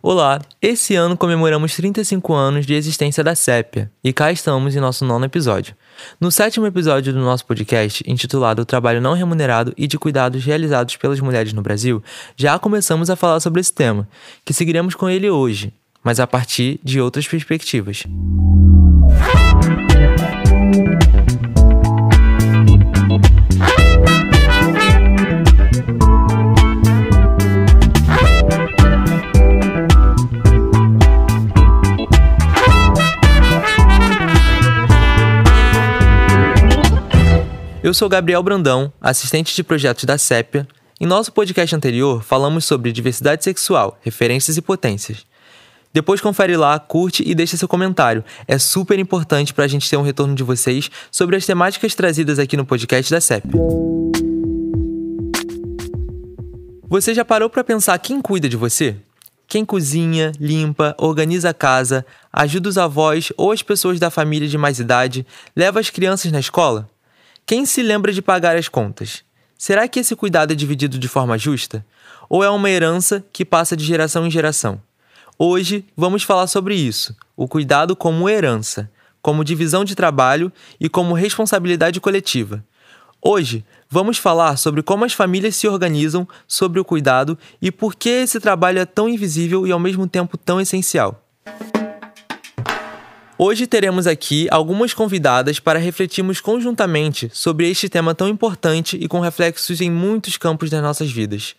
Olá, esse ano comemoramos 35 anos de existência da Sépia e cá estamos em nosso 9º episódio. No 7º episódio do nosso podcast, intitulado O Trabalho Não Remunerado e de Cuidados Realizados pelas Mulheres no Brasil, já começamos a falar sobre esse tema, que seguiremos com ele hoje, mas a partir de outras perspectivas. Eu sou Gabriel Brandão, assistente de projetos da Sépia. Em nosso podcast anterior, falamos sobre diversidade sexual, referências e potências. Depois confere lá, curte e deixa seu comentário. É super importante para a gente ter um retorno de vocês sobre as temáticas trazidas aqui no podcast da Sépia. Você já parou para pensar quem cuida de você? Quem cozinha, limpa, organiza a casa, ajuda os avós ou as pessoas da família de mais idade, leva as crianças na escola? Quem se lembra de pagar as contas? Será que esse cuidado é dividido de forma justa? Ou é uma herança que passa de geração em geração? Hoje vamos falar sobre isso, o cuidado como herança, como divisão de trabalho e como responsabilidade coletiva. Hoje vamos falar sobre como as famílias se organizam sobre o cuidado e por que esse trabalho é tão invisível e ao mesmo tempo tão essencial. Hoje teremos aqui algumas convidadas para refletirmos conjuntamente sobre este tema tão importante e com reflexos em muitos campos das nossas vidas.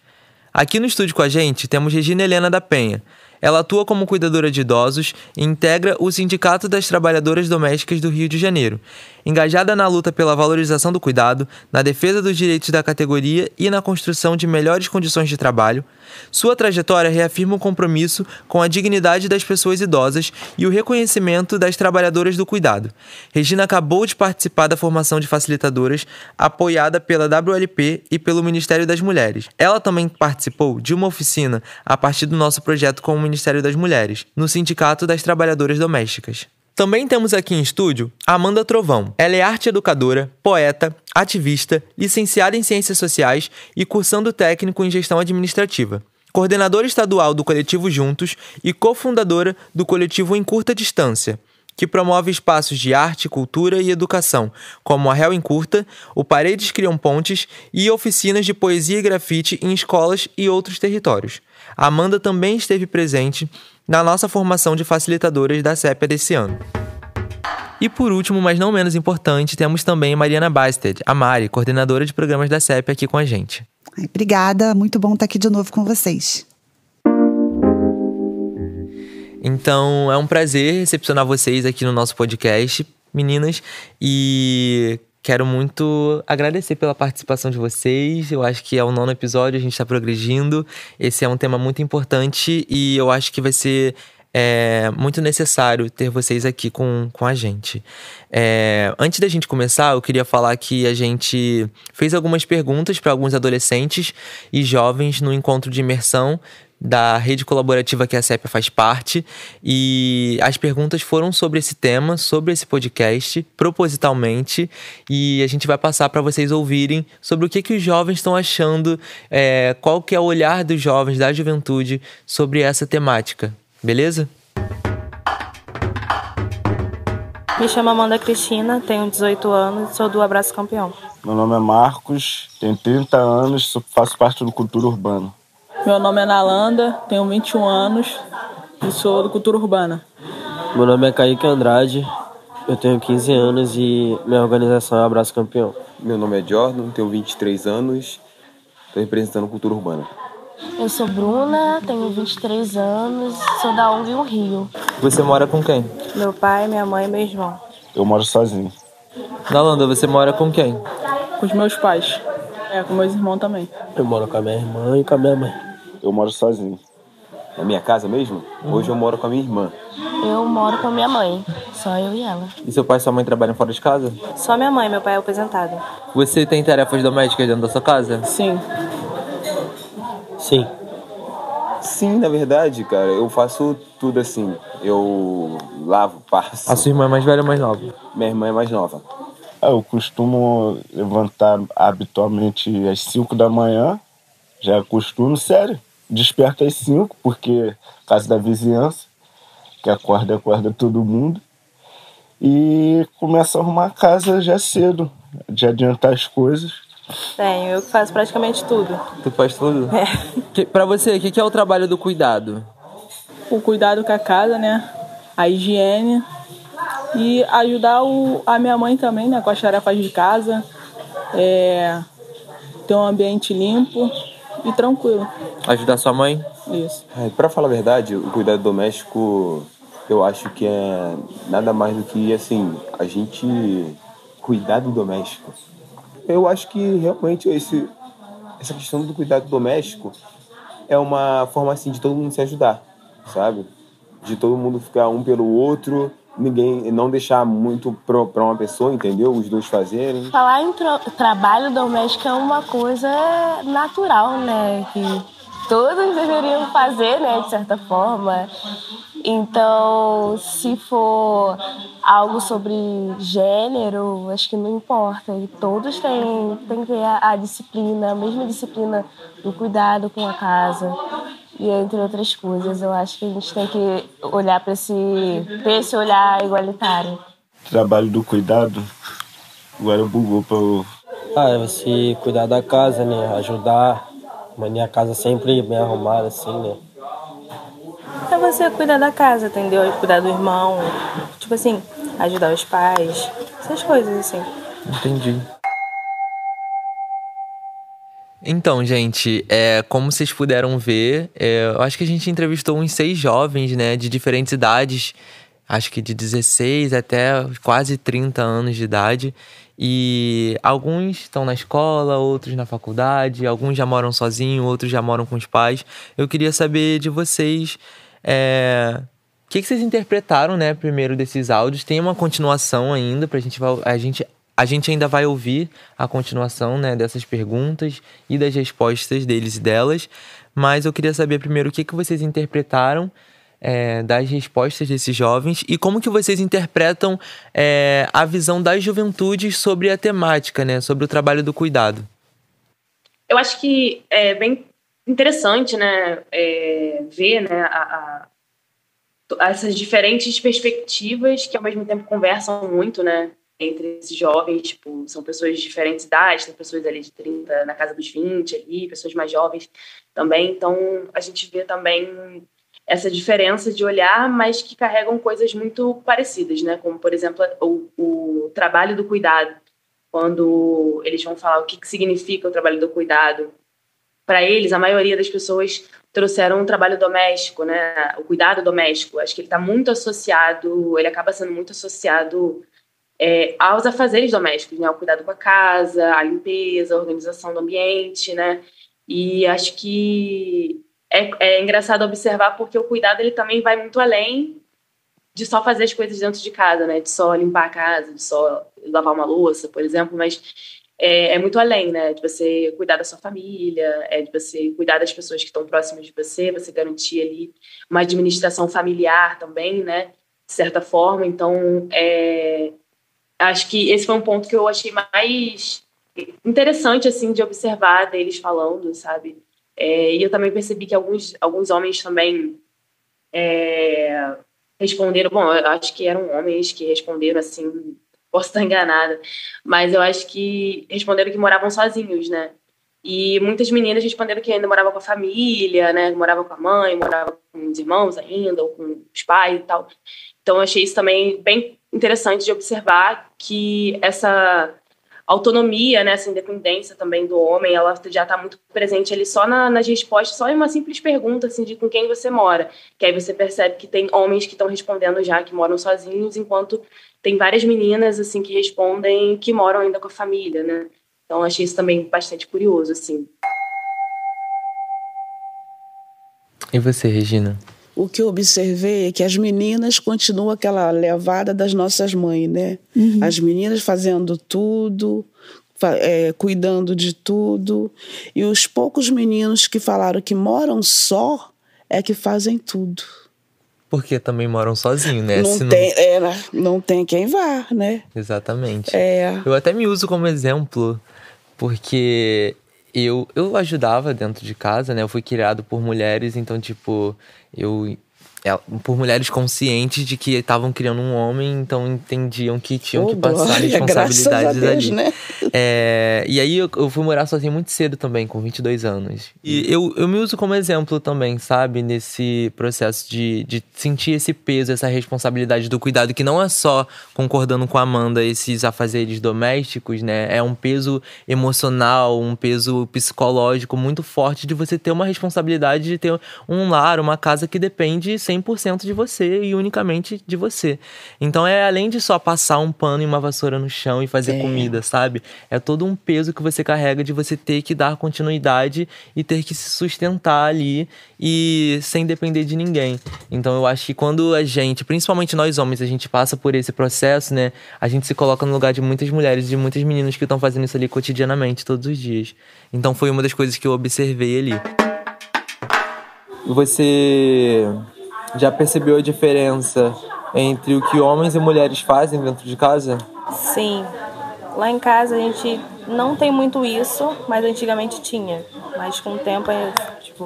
Aqui no estúdio com a gente temos Regina Helena da Penha. Ela atua como cuidadora de idosos e integra o Sindicato das Trabalhadoras Domésticas do Rio de Janeiro, engajada na luta pela valorização do cuidado, na defesa dos direitos da categoria e na construção de melhores condições de trabalho. Sua trajetória reafirma o compromisso com a dignidade das pessoas idosas e o reconhecimento das trabalhadoras do cuidado. Regina acabou de participar da formação de facilitadoras, apoiada pela WLP e pelo Ministério das Mulheres. Ela também participou de uma oficina a partir do nosso projeto com o Ministério das Mulheres, no Sindicato das Trabalhadoras Domésticas. Também temos aqui em estúdio Amanda Trovão. Ela é arte educadora, poeta, ativista, licenciada em Ciências Sociais e cursando técnico em Gestão Administrativa. Coordenadora estadual do Coletivo Juntos e cofundadora do Coletivo Em Curta Distância, que promove espaços de arte, cultura e educação, como a Réu em Curta, o Paredes Criam Pontes e oficinas de poesia e grafite em escolas e outros territórios. A Amanda também esteve presente na nossa formação de facilitadoras da Sépia desse ano. E por último, mas não menos importante, temos também Mariana Basted, a Mari, coordenadora de programas da Sépia, aqui com a gente. Obrigada, muito bom estar aqui de novo com vocês. Então, é um prazer recepcionar vocês aqui no nosso podcast, meninas, e quero muito agradecer pela participação de vocês. Eu acho que é o 9º episódio, a gente está progredindo. Esse é um tema muito importante e eu acho que vai ser muito necessário ter vocês aqui com a gente. Antes da gente começar, eu queria falar que a gente fez algumas perguntas para alguns adolescentes e jovens no encontro de imersão da rede colaborativa que a Sépia faz parte, e as perguntas foram sobre esse tema, sobre esse podcast, propositalmente, e a gente vai passar para vocês ouvirem sobre o que os jovens estão achando, qual que é o olhar dos jovens, da juventude, sobre essa temática, beleza? Me chamo Amanda Cristina, tenho 18 anos e sou do Abraço Campeão. Meu nome é Marcos, tenho 30 anos, faço parte do Cultura Urbana. Meu nome é Nalanda, tenho 21 anos e sou do Cultura Urbana. Meu nome é Kaique Andrade, eu tenho 15 anos e minha organização é Abraço Campeão. Meu nome é Jordan, tenho 23 anos, estou representando a Cultura Urbana. Eu sou Bruna, tenho 23 anos, sou da ONG O Rio. Você mora com quem? Meu pai, minha mãe e meu irmão. Eu moro sozinho. Nalanda, você mora com quem? Com os meus pais, com meus irmãos também. Eu moro com a minha irmã e com a minha mãe. Eu moro sozinho. Na minha casa mesmo? Hoje eu moro com a minha irmã. Eu moro com a minha mãe, só eu e ela. E seu pai e sua mãe trabalham fora de casa? Só minha mãe, meu pai é aposentado. Você tem tarefas domésticas dentro da sua casa? Sim. Sim. Sim, na verdade, cara, eu faço tudo assim. Eu lavo, passo. A sua irmã é mais velha ou mais nova? Minha irmã é mais nova. Eu costumo levantar habitualmente às 5 da manhã. Já é costume, sério. desperto às 5, porque casa da vizinhança, que acorda todo mundo. E começo a arrumar a casa já cedo, de adiantar as coisas. Tenho, eu que faço praticamente tudo. Tu faz tudo? Pra você, o que é o trabalho do cuidado? O cuidado com a casa, né? A higiene. E ajudar a minha mãe também, né? Com as tarefas de casa. Ter um ambiente limpo e tranquilo. Ajudar sua mãe? Isso. Pra falar a verdade, o cuidado doméstico, eu acho que é nada mais do que, assim, a gente cuidar do doméstico. Eu acho que realmente essa questão do cuidado doméstico é uma forma, assim, de todo mundo se ajudar, sabe? De todo mundo ficar um pelo outro, ninguém não deixar muito pra uma pessoa, entendeu? Os dois fazerem. Falar em trabalho doméstico é uma coisa natural, né? Que todos deveriam fazer, né? De certa forma. Então, se for algo sobre gênero, acho que não importa. E todos têm que ter a disciplina, a mesma disciplina do cuidado com a casa. E entre outras coisas, eu acho que a gente tem que olhar para esse olhar igualitário. Trabalho do cuidado, agora bugou pra eu... É você cuidar da casa, né? Ajudar, manter a casa sempre bem arrumada, assim, né? É você cuidar da casa, entendeu? Cuidar do irmão, tipo assim, ajudar os pais, essas coisas assim. Entendi. Então, gente, como vocês puderam ver, eu acho que a gente entrevistou uns 6 jovens, né, de diferentes idades, acho que de 16 até quase 30 anos de idade. E alguns estão na escola, outros na faculdade, alguns já moram sozinhos, outros já moram com os pais. Eu queria saber de vocês, o que vocês interpretaram, né, primeiro desses áudios. Tem uma continuação ainda, a gente ainda vai ouvir a continuação, né, dessas perguntas e das respostas deles e delas, mas eu queria saber primeiro o que vocês interpretaram das respostas desses jovens e como que vocês interpretam a visão das juventudes sobre a temática, né, sobre o trabalho do cuidado. Eu acho que é bem interessante, né, ver, né, essas diferentes perspectivas que ao mesmo tempo conversam muito, né, entre esses jovens, tipo, são pessoas de diferentes idades, tem pessoas ali de 30, na casa dos 20 ali, pessoas mais jovens também, então a gente vê também essa diferença de olhar, mas que carregam coisas muito parecidas, né, como, por exemplo, o trabalho do cuidado, quando eles vão falar o que significa o trabalho do cuidado. Para eles, a maioria das pessoas trouxeram um trabalho doméstico, né, o cuidado doméstico, acho que ele está muito associado, ele acaba sendo muito associado aos afazeres domésticos, né? O cuidado com a casa, a limpeza, a organização do ambiente, né? E acho que é engraçado observar porque o cuidado ele também vai muito além de só fazer as coisas dentro de casa, né? De só limpar a casa, de só lavar uma louça, por exemplo, mas é muito além, né? De você cuidar da sua família, de você cuidar das pessoas que estão próximas de você, você garantir ali uma administração familiar também, né? De certa forma, então acho que esse foi um ponto que eu achei mais interessante, assim, de observar deles falando, sabe? E eu também percebi que alguns homens também responderam... Bom, eu acho que eram homens que responderam, assim... Posso estar enganada, mas eu acho que responderam que moravam sozinhos, né? E muitas meninas responderam que ainda moravam com a família, né? Moravam com a mãe, moravam com os irmãos ainda, ou com os pais e tal. Então, eu achei isso também bem interessante de observar que essa autonomia, né, essa independência também do homem, ela já está muito presente ali só nas respostas, só em uma simples pergunta, assim, de com quem você mora. Que aí você percebe que tem homens que estão respondendo já que moram sozinhos, enquanto tem várias meninas, assim, que respondem que moram ainda com a família, né? Então, achei isso também bastante curioso, assim. E você, Regina? O que eu observei é que as meninas continuam aquela levada das nossas mães, né? Uhum. As meninas fazendo tudo, cuidando de tudo. E os poucos meninos que falaram que moram só é que fazem tudo. Porque também moram sozinhos, né? Não tem quem vá, né? Exatamente. Eu até me uso como exemplo, porque Eu ajudava dentro de casa, né? Eu fui criado por mulheres, então, tipo, por mulheres conscientes de que estavam criando um homem, então entendiam que tinham que passar glória, responsabilidades graças a Deus, ali. né? E aí eu fui morar sozinho muito cedo também, com 22 anos. E eu me uso como exemplo também, sabe? Nesse processo de sentir esse peso, essa responsabilidade do cuidado, que não é só, concordando com a Amanda, esses afazeres domésticos, né? É um peso emocional, um peso psicológico muito forte de você ter uma responsabilidade de ter um lar, uma casa que depende 100% de você e unicamente de você. Então além de só passar um pano e uma vassoura no chão e fazer comida, sabe? É todo um peso que você carrega de você ter que dar continuidade e ter que se sustentar ali e sem depender de ninguém. Então eu acho que quando a gente, principalmente nós homens, a gente passa por esse processo, né? A gente se coloca no lugar de muitas mulheres, de muitas meninas que estão fazendo isso ali cotidianamente, todos os dias. Então foi uma das coisas que eu observei ali. Você já percebeu a diferença entre o que homens e mulheres fazem dentro de casa? Sim. Lá em casa a gente não tem muito isso, mas antigamente tinha. Mas com o tempo,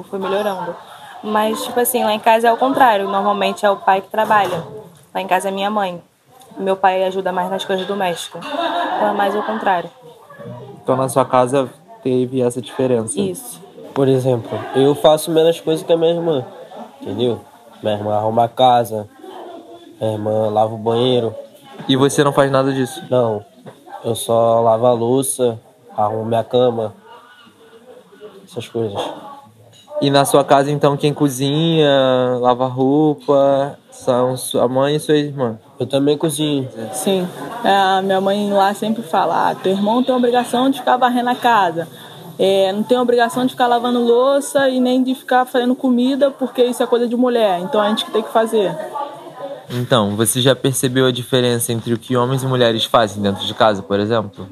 foi melhorando. Mas, assim, lá em casa é o contrário. Normalmente é o pai que trabalha. Lá em casa é minha mãe. Meu pai ajuda mais nas coisas domésticas. Então é mais o contrário. Então na sua casa teve essa diferença? Isso. Por exemplo, eu faço menos coisas que a minha irmã, entendeu? Minha irmã arruma a casa, minha irmã lava o banheiro. E você não faz nada disso? Não, eu só lavo a louça, arrumo minha cama, essas coisas. E na sua casa, então, quem cozinha, lava roupa, são sua mãe e sua irmã? Eu também cozinho. Sim, a minha mãe lá sempre fala, teu irmão tem a obrigação de ficar varrendo a casa. Não tem a obrigação de ficar lavando louça e nem de ficar fazendo comida, porque isso é coisa de mulher, então a gente que tem que fazer. Então, você já percebeu a diferença entre o que homens e mulheres fazem dentro de casa, por exemplo?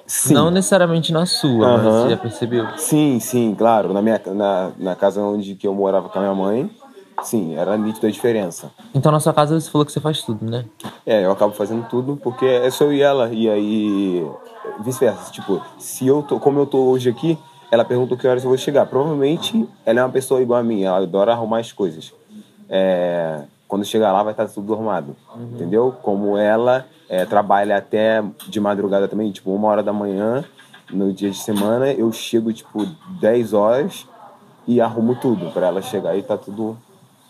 Sim. Não necessariamente na sua, mas você já percebeu? Sim, claro. Na casa onde que eu morava com a minha mãe, sim, era nítida a diferença. Então na sua casa você falou que você faz tudo, né? Eu acabo fazendo tudo porque é só eu e ela, e aí vice-versa. Tipo, como eu tô hoje aqui, ela pergunta que horas eu vou chegar. Provavelmente ela é uma pessoa igual a mim, ela adora arrumar as coisas. Quando chegar lá vai estar tudo arrumado, entendeu? Como ela trabalha até de madrugada também, tipo 1h da manhã, no dia de semana, eu chego tipo 10 horas e arrumo tudo pra ela chegar e tá tudo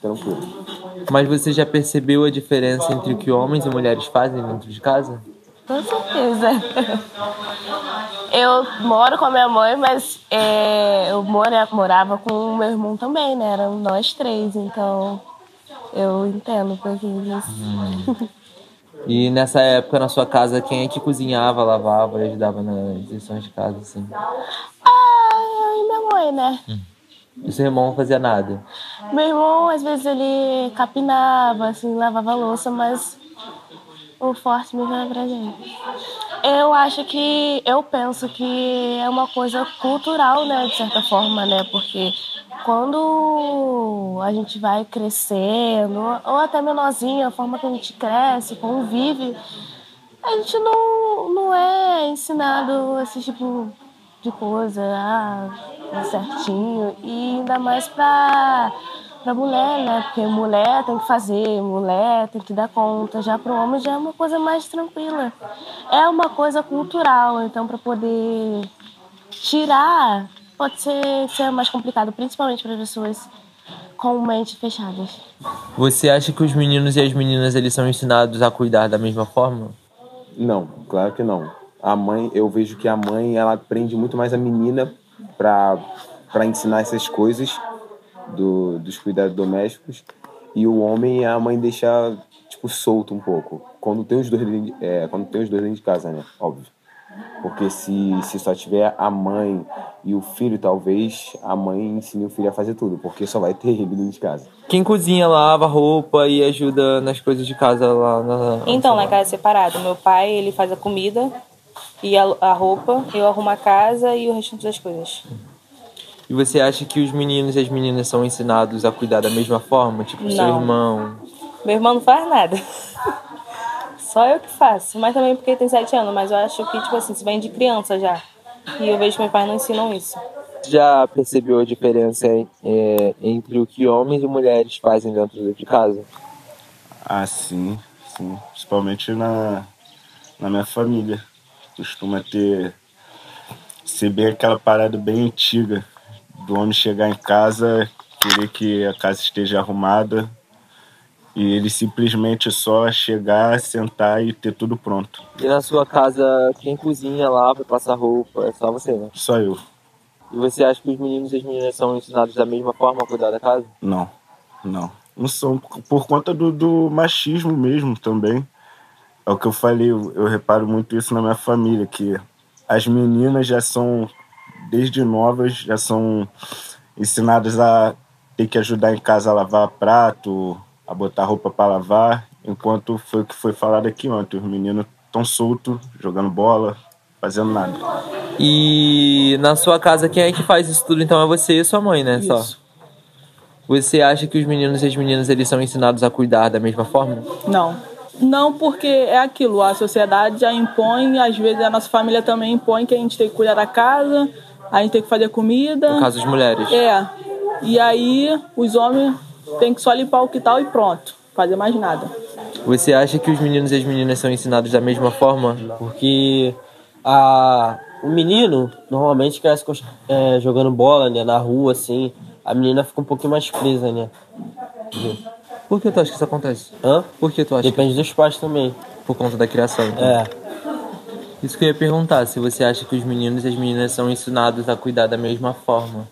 tranquilo. Mas você já percebeu a diferença entre o que homens e mulheres fazem dentro de casa? Com certeza. Eu moro com a minha mãe, mas eu morava com o meu irmão também, né? Eram nós três, então eu entendo um pouquinho disso. E nessa época, na sua casa, quem é que cozinhava, lavava e ajudava nas lições de casa, assim? Eu e minha mãe, né? E seu irmão não fazia nada? Meu irmão, às vezes, ele capinava, assim, lavava a louça, mas o forte mesmo era pra gente. Eu penso que é uma coisa cultural, né, de certa forma, né? Porque quando a gente vai crescendo, ou até menorzinho, a forma que a gente cresce, convive, a gente não é ensinado esse tipo de coisa, certinho, e ainda mais pra mulher, né? Porque mulher tem que fazer, mulher tem que dar conta. Já pro homem já é uma coisa mais tranquila. É uma coisa cultural, então para poder tirar pode ser mais complicado, principalmente para pessoas com mente fechadas. Você acha que os meninos e as meninas eles são ensinados a cuidar da mesma forma? Não, claro que não. Eu vejo que a mãe, ela aprende muito mais a menina para ensinar essas coisas dos cuidados domésticos, e o homem, a mãe deixa tipo solto um pouco quando tem os dois dentro de casa, né? Óbvio. Porque se só tiver a mãe e o filho, talvez a mãe ensine o filho a fazer tudo, porque só vai ter ele dentro de casa. Quem cozinha, lava roupa e ajuda nas coisas de casa lá na... Então, lá em casa é separado. Meu pai, ele faz a comida e a roupa, eu arrumo a casa e o restante das coisas. E você acha que os meninos e as meninas são ensinados a cuidar da mesma forma? Tipo, seu irmão? Meu irmão não faz nada. Só eu que faço, mas também porque tem 7 anos, mas eu acho que, tipo assim, isso vem de criança já. E eu vejo que meus pais não ensinam isso. Já percebeu a diferença entre o que homens e mulheres fazem dentro de casa? Ah, sim. Principalmente na minha família. Costuma ser bem aquela parada bem antiga do homem chegar em casa, querer que a casa esteja arrumada e ele simplesmente só chegar, sentar e ter tudo pronto. E na sua casa, quem cozinha, lava, passa roupa, é só você, né? Só eu. E você acha que os meninos e as meninas são ensinados da mesma forma a cuidar da casa? Não. Não são, por conta do machismo mesmo também. É o que eu falei, eu reparo muito isso na minha família, que as meninas já são, desde novas, já são ensinadas a ter que ajudar em casa a lavar prato, a botar roupa para lavar, enquanto foi o que foi falado aqui ontem, os meninos estão soltos, jogando bola, fazendo nada. E na sua casa, quem é que faz isso tudo? Então é você e sua mãe, né? Isso. Só. Você acha que os meninos e as meninas eles são ensinados a cuidar da mesma forma? Não, porque é aquilo, a sociedade já impõe, às vezes a nossa família também impõe que a gente tem que cuidar da casa, a gente tem que fazer comida. No caso das mulheres. E aí os homens têm que só limpar o quintal e pronto, fazer mais nada. Você acha que os meninos e as meninas são ensinados da mesma forma? Porque o menino normalmente cresce jogando bola, né, na rua, assim. A menina fica um pouquinho mais presa, né? Por que tu acha que isso acontece? Por que tu acha? Depende dos pais também. Por conta da criação, então. Isso que eu ia perguntar, se você acha que os meninos e as meninas são ensinados a cuidar da mesma forma.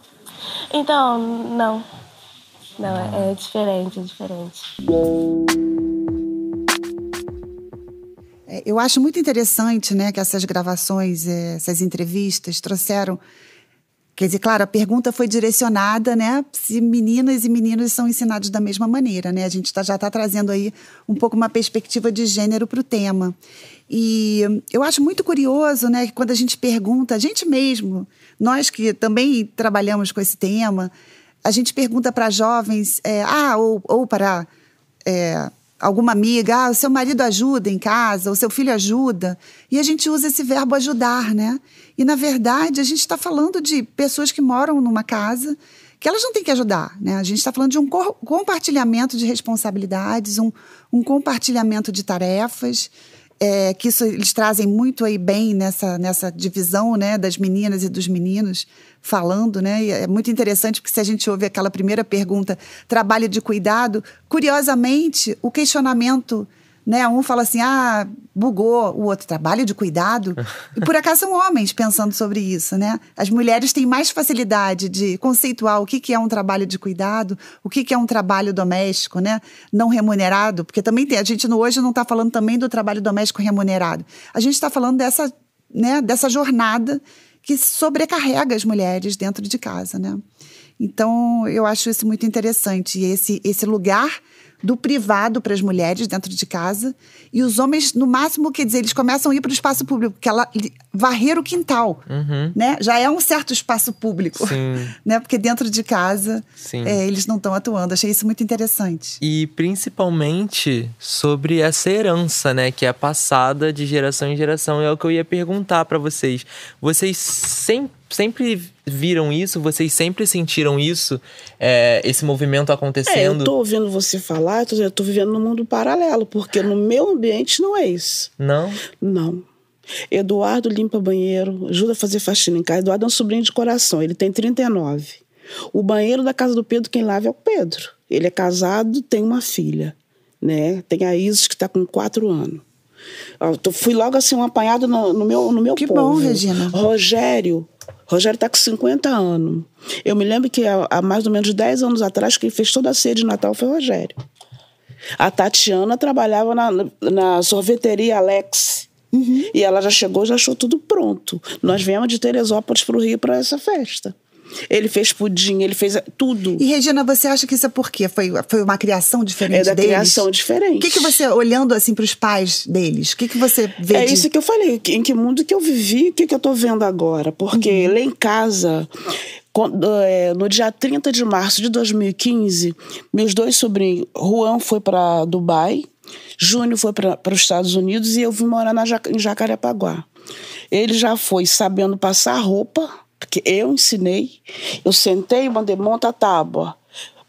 Então, não. Não, é diferente. Eu acho muito interessante, né, que essas gravações, essas entrevistas trouxeram... Quer dizer, claro, a pergunta foi direcionada, né, se meninas e meninos são ensinados da mesma maneira, né? A gente já está trazendo aí um pouco uma perspectiva de gênero para o tema. E eu acho muito curioso, né, que quando a gente pergunta, a gente mesmo, nós que também trabalhamos com esse tema, a gente pergunta para jovens, ou para alguma amiga, o seu marido ajuda em casa, o seu filho ajuda, e a gente usa esse verbo ajudar, né? E, na verdade, a gente está falando de pessoas que moram numa casa que elas não têm que ajudar, né? A gente está falando de um compartilhamento de responsabilidades, um compartilhamento de tarefas, que isso eles trazem muito aí bem nessa divisão, né, das meninas e dos meninos falando, né? E é muito interessante porque se a gente ouve aquela primeira pergunta, trabalho de cuidado, curiosamente, o questionamento, né, um fala assim, bugou, o outro, trabalho de cuidado, e por acaso são homens pensando sobre isso, né? As mulheres têm mais facilidade de conceituar o que é um trabalho de cuidado, o que é um trabalho doméstico, né, não remunerado, porque também a gente hoje não está falando também do trabalho doméstico remunerado, a gente está falando dessa jornada que sobrecarrega as mulheres dentro de casa, né? Então, eu acho isso muito interessante, e esse lugar do privado para as mulheres dentro de casa, e os homens, no máximo, quer dizer, eles começam a ir para o espaço público, porque varrer o quintal, né? Já é um certo espaço público, né? Porque dentro de casa eles não estão atuando. Achei isso muito interessante. E principalmente sobre essa herança, né? Que é passada de geração em geração. É o que eu ia perguntar para vocês. Vocês sempre viram isso? Vocês sempre sentiram isso? Esse movimento acontecendo? Eu tô ouvindo você falar, eu tô vivendo num mundo paralelo, porque no meu ambiente não é isso. Não? Não. Eduardo limpa banheiro, ajuda a fazer faxina em casa. Eduardo é um sobrinho de coração, ele tem 39. O banheiro da casa do Pedro, quem lava é o Pedro. Ele é casado, tem uma filha, né? Tem a Isis, que está com 4 anos. Fui logo assim, um apanhado no meu que povo. Bom, Regina. Rogério está com 50 anos. Eu me lembro que há mais ou menos 10 anos atrás, quem fez toda a ceia de Natal foi o Rogério. A Tatiana trabalhava na sorveteria Alex. E ela já chegou, já achou tudo pronto. Nós viemos de Teresópolis para o Rio para essa festa. Ele fez pudim, ele fez tudo. E, Regina, você acha que isso é por quê? Foi uma criação diferente deles? Criação diferente. O que você, olhando assim para os pais deles, o que você vê isso que eu falei, em que mundo que eu vivi, o que eu tô vendo agora? Porque lá em casa, no dia 30 de março de 2015, meus 2 sobrinhos, Juan foi para Dubai Júnior foi para os Estados Unidos e eu vim morar em Jacarepaguá. Ele já foi sabendo passar roupa, porque eu ensinei. Eu sentei e mandei, monta a tábua.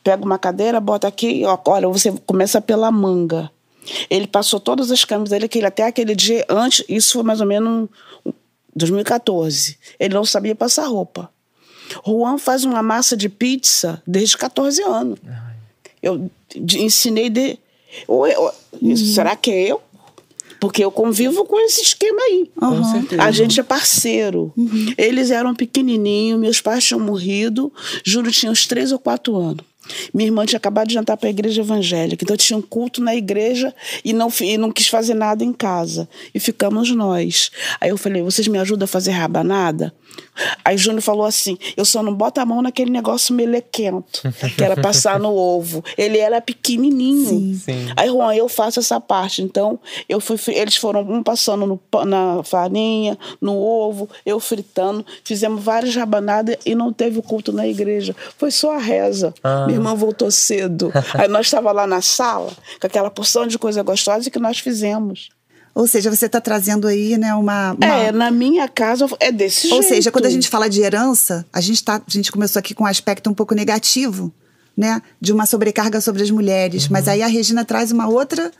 Pega uma cadeira, bota aqui, ó, olha, você começa pela manga. Ele passou todas as camisas dele, que ele, até aquele dia antes, isso foi mais ou menos 2014. Ele não sabia passar roupa. Juan faz uma massa de pizza desde 14 anos. Eu ensinei será que é eu? Porque eu convivo com esse esquema aí. Com certeza. A gente é parceiro. Eles eram pequenininhos, meus pais tinham morrido, Júlio tinha uns 3 ou 4 anos. Minha irmã tinha acabado de jantar para a igreja evangélica, então tinha um culto na igreja e não quis fazer nada em casa. E ficamos nós. Aí eu falei, vocês me ajudam a fazer rabanada? Aí Júnior falou assim, eu só não boto a mão naquele negócio melequento, que era passar no ovo. Ele era pequenininho. Sim. Aí, Juan, eu faço essa parte. Então, eles foram passando na farinha, no ovo, eu fritando. Fizemos várias rabanadas e não teve o culto na igreja. Foi só a reza. Minha irmã voltou cedo. Aí nós estávamos lá na sala, com aquela porção de coisa gostosa que nós fizemos. Ou seja, você está trazendo aí, né, uma... na minha casa é desse jeito. Ou seja, quando a gente fala de herança, a gente começou aqui com um aspecto um pouco negativo, né, de uma sobrecarga sobre as mulheres. Mas aí a Regina traz um outro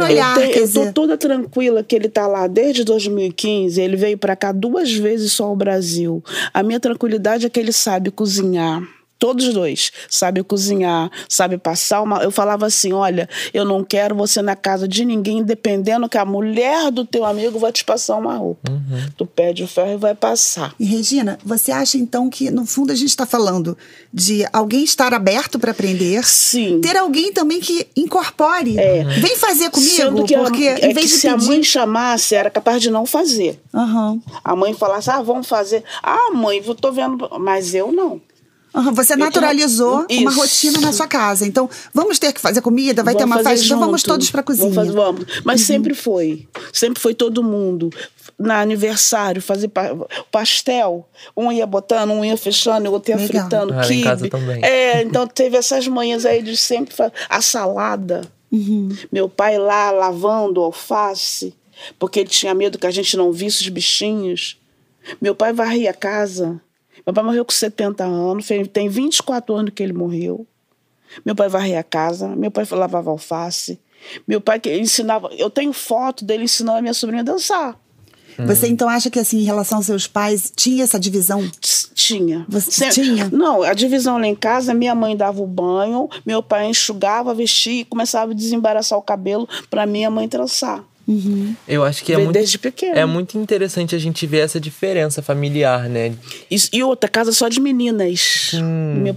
olhar. Eu tô toda tranquila que ele tá lá desde 2015. Ele veio para cá 2 vezes só ao Brasil. A minha tranquilidade é que ele sabe cozinhar. Todos 2 sabem cozinhar, sabem passar uma... Eu falava assim, olha, eu não quero você na casa de ninguém, dependendo que a mulher do teu amigo vai te passar uma roupa. Tu pede o ferro e vai passar. E Regina, você acha então que no fundo a gente está falando de alguém estar aberto para aprender? Sim. Ter alguém também que incorpore. Vem fazer comigo, sendo que porque em vez de se a pedir... mãe chamasse, era capaz de não fazer. A mãe falasse, vamos fazer. Mãe, eu tô vendo, mas eu não. Você naturalizou uma rotina na sua casa. Então, vamos ter que fazer comida, vai ter uma festa, então vamos todos para a cozinha. Vamos. Mas sempre foi todo mundo. Na aniversário, fazer pastel. Um ia botando, um ia fechando, o outro ia fritando, quibe. Em casa também. Então teve essas manhas aí de sempre fazer. A salada. Meu pai lá lavando alface, porque ele tinha medo que a gente não visse os bichinhos. Meu pai varria a casa. Meu pai morreu com 70 anos, tem 24 anos que ele morreu. Meu pai varria a casa, meu pai lavava alface. Meu pai que ensinava... Eu tenho foto dele ensinando a minha sobrinha a dançar. Você então acha que assim, em relação aos seus pais, tinha essa divisão? Tinha. Você tinha? Não, a divisão lá em casa, minha mãe dava o banho, meu pai enxugava, vestia e começava a desembaraçar o cabelo para minha mãe trançar. Eu acho que desde pequeno. É muito interessante a gente ver essa diferença familiar, né? E outra, casa só de meninas.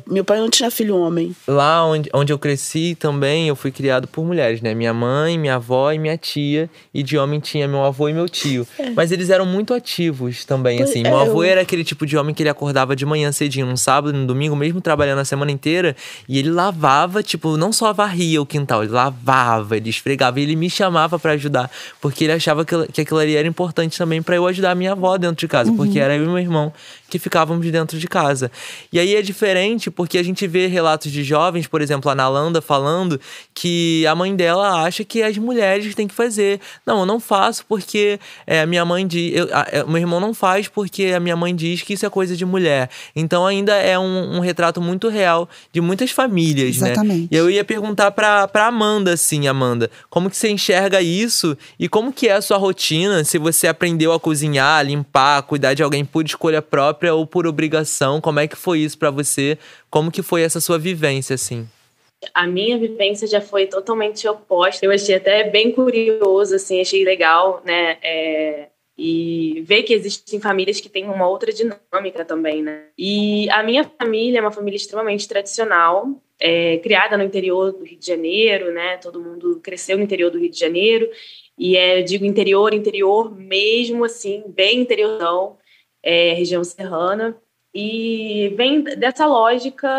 Meu pai não tinha filho homem. Lá onde eu cresci também, eu fui criado por mulheres, né? Minha mãe, minha avó e minha tia. E de homem tinha meu avô e meu tio. Mas eles eram muito ativos também, assim. Meu avô era aquele tipo de homem que ele acordava de manhã cedinho, num sábado, no domingo, mesmo trabalhando a semana inteira. E ele lavava, tipo, não só varria o quintal, ele lavava, ele esfregava. E ele me chamava pra ajudar. Porque ele achava que aquilo ali era importante também pra eu ajudar a minha avó dentro de casa. Porque era eu e meu irmão que ficávamos dentro de casa. E aí é diferente porque a gente vê relatos de jovens, por exemplo, a Nalanda falando que a mãe dela acha que as mulheres têm que fazer. Não, eu não faço porque a minha mãe diz... meu irmão não faz porque a minha mãe diz que isso é coisa de mulher. Então ainda é um retrato muito real de muitas famílias, Exatamente. né? E eu ia perguntar pra Amanda, assim, Amanda, como que você enxerga isso e como que é a sua rotina, se você aprendeu a cozinhar, limpar, cuidar de alguém por escolha própria ou por obrigação, como é que foi isso pra você? Como que foi essa sua vivência, assim? A minha vivência já foi totalmente oposta. Eu achei até bem curioso, assim, achei legal, né? E ver que existem famílias que têm uma outra dinâmica também, né? E a minha família é uma família extremamente tradicional, criada no interior do Rio de Janeiro, né? Todo mundo cresceu no interior do Rio de Janeiro. E eu digo interior mesmo, assim, bem interiorzão, região serrana. E vem dessa lógica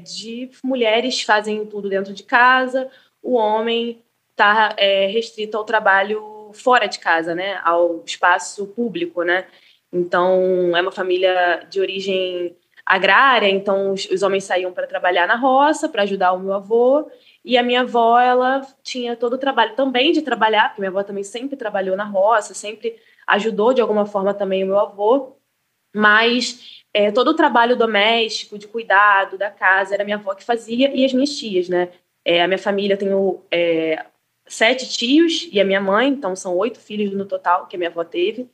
de mulheres fazem tudo dentro de casa, o homem está restrito ao trabalho fora de casa, né? Ao espaço público, né? Então, é uma família de origem agrária, então os homens saíam para trabalhar na roça, para ajudar o meu avô, E a minha avó, ela tinha todo o trabalho também de trabalhar, porque minha avó também sempre trabalhou na roça, sempre ajudou de alguma forma também o meu avô, mas todo o trabalho doméstico, de cuidado da casa, era minha avó que fazia e as minhas tias, né? A minha família, eu tenho 7 tios e a minha mãe, então são 8 filhos no total que a minha avó teve.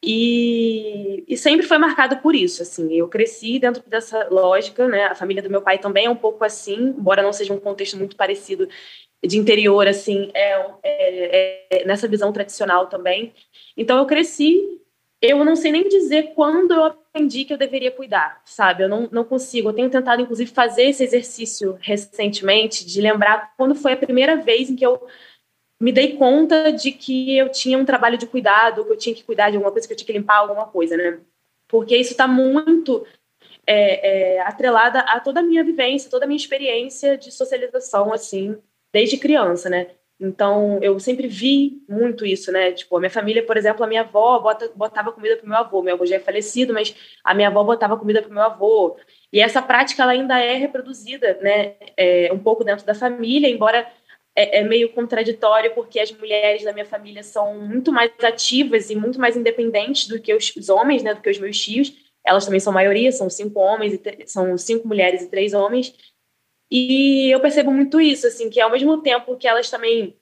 E sempre foi marcado por isso, assim, eu cresci dentro dessa lógica, né, a família do meu pai também é um pouco assim, embora não seja um contexto muito parecido de interior, assim, nessa visão tradicional também, então eu cresci, eu não sei nem dizer quando eu aprendi que eu deveria cuidar, sabe, eu não consigo, eu tenho tentado, inclusive, fazer esse exercício recentemente, de lembrar quando foi a primeira vez em que eu me dei conta de que eu tinha um trabalho de cuidado, que eu tinha que cuidar de alguma coisa, que eu tinha que limpar alguma coisa, né? Porque isso está muito atrelada a toda a minha vivência, toda a minha experiência de socialização, assim, desde criança, né? Então, eu sempre vi muito isso, né? Tipo, a minha família, por exemplo, a minha avó botava comida pro meu avô. Meu avô já é falecido, mas a minha avó botava comida pro meu avô. E essa prática, ela ainda é reproduzida, né? Um pouco dentro da família, embora é meio contraditório, porque as mulheres da minha família são muito mais ativas e muito mais independentes do que os homens, né, do que os meus tios. Elas também são maioria, são 5 homens, são 5 mulheres e 3 homens. E eu percebo muito isso, assim, que ao mesmo tempo que elas também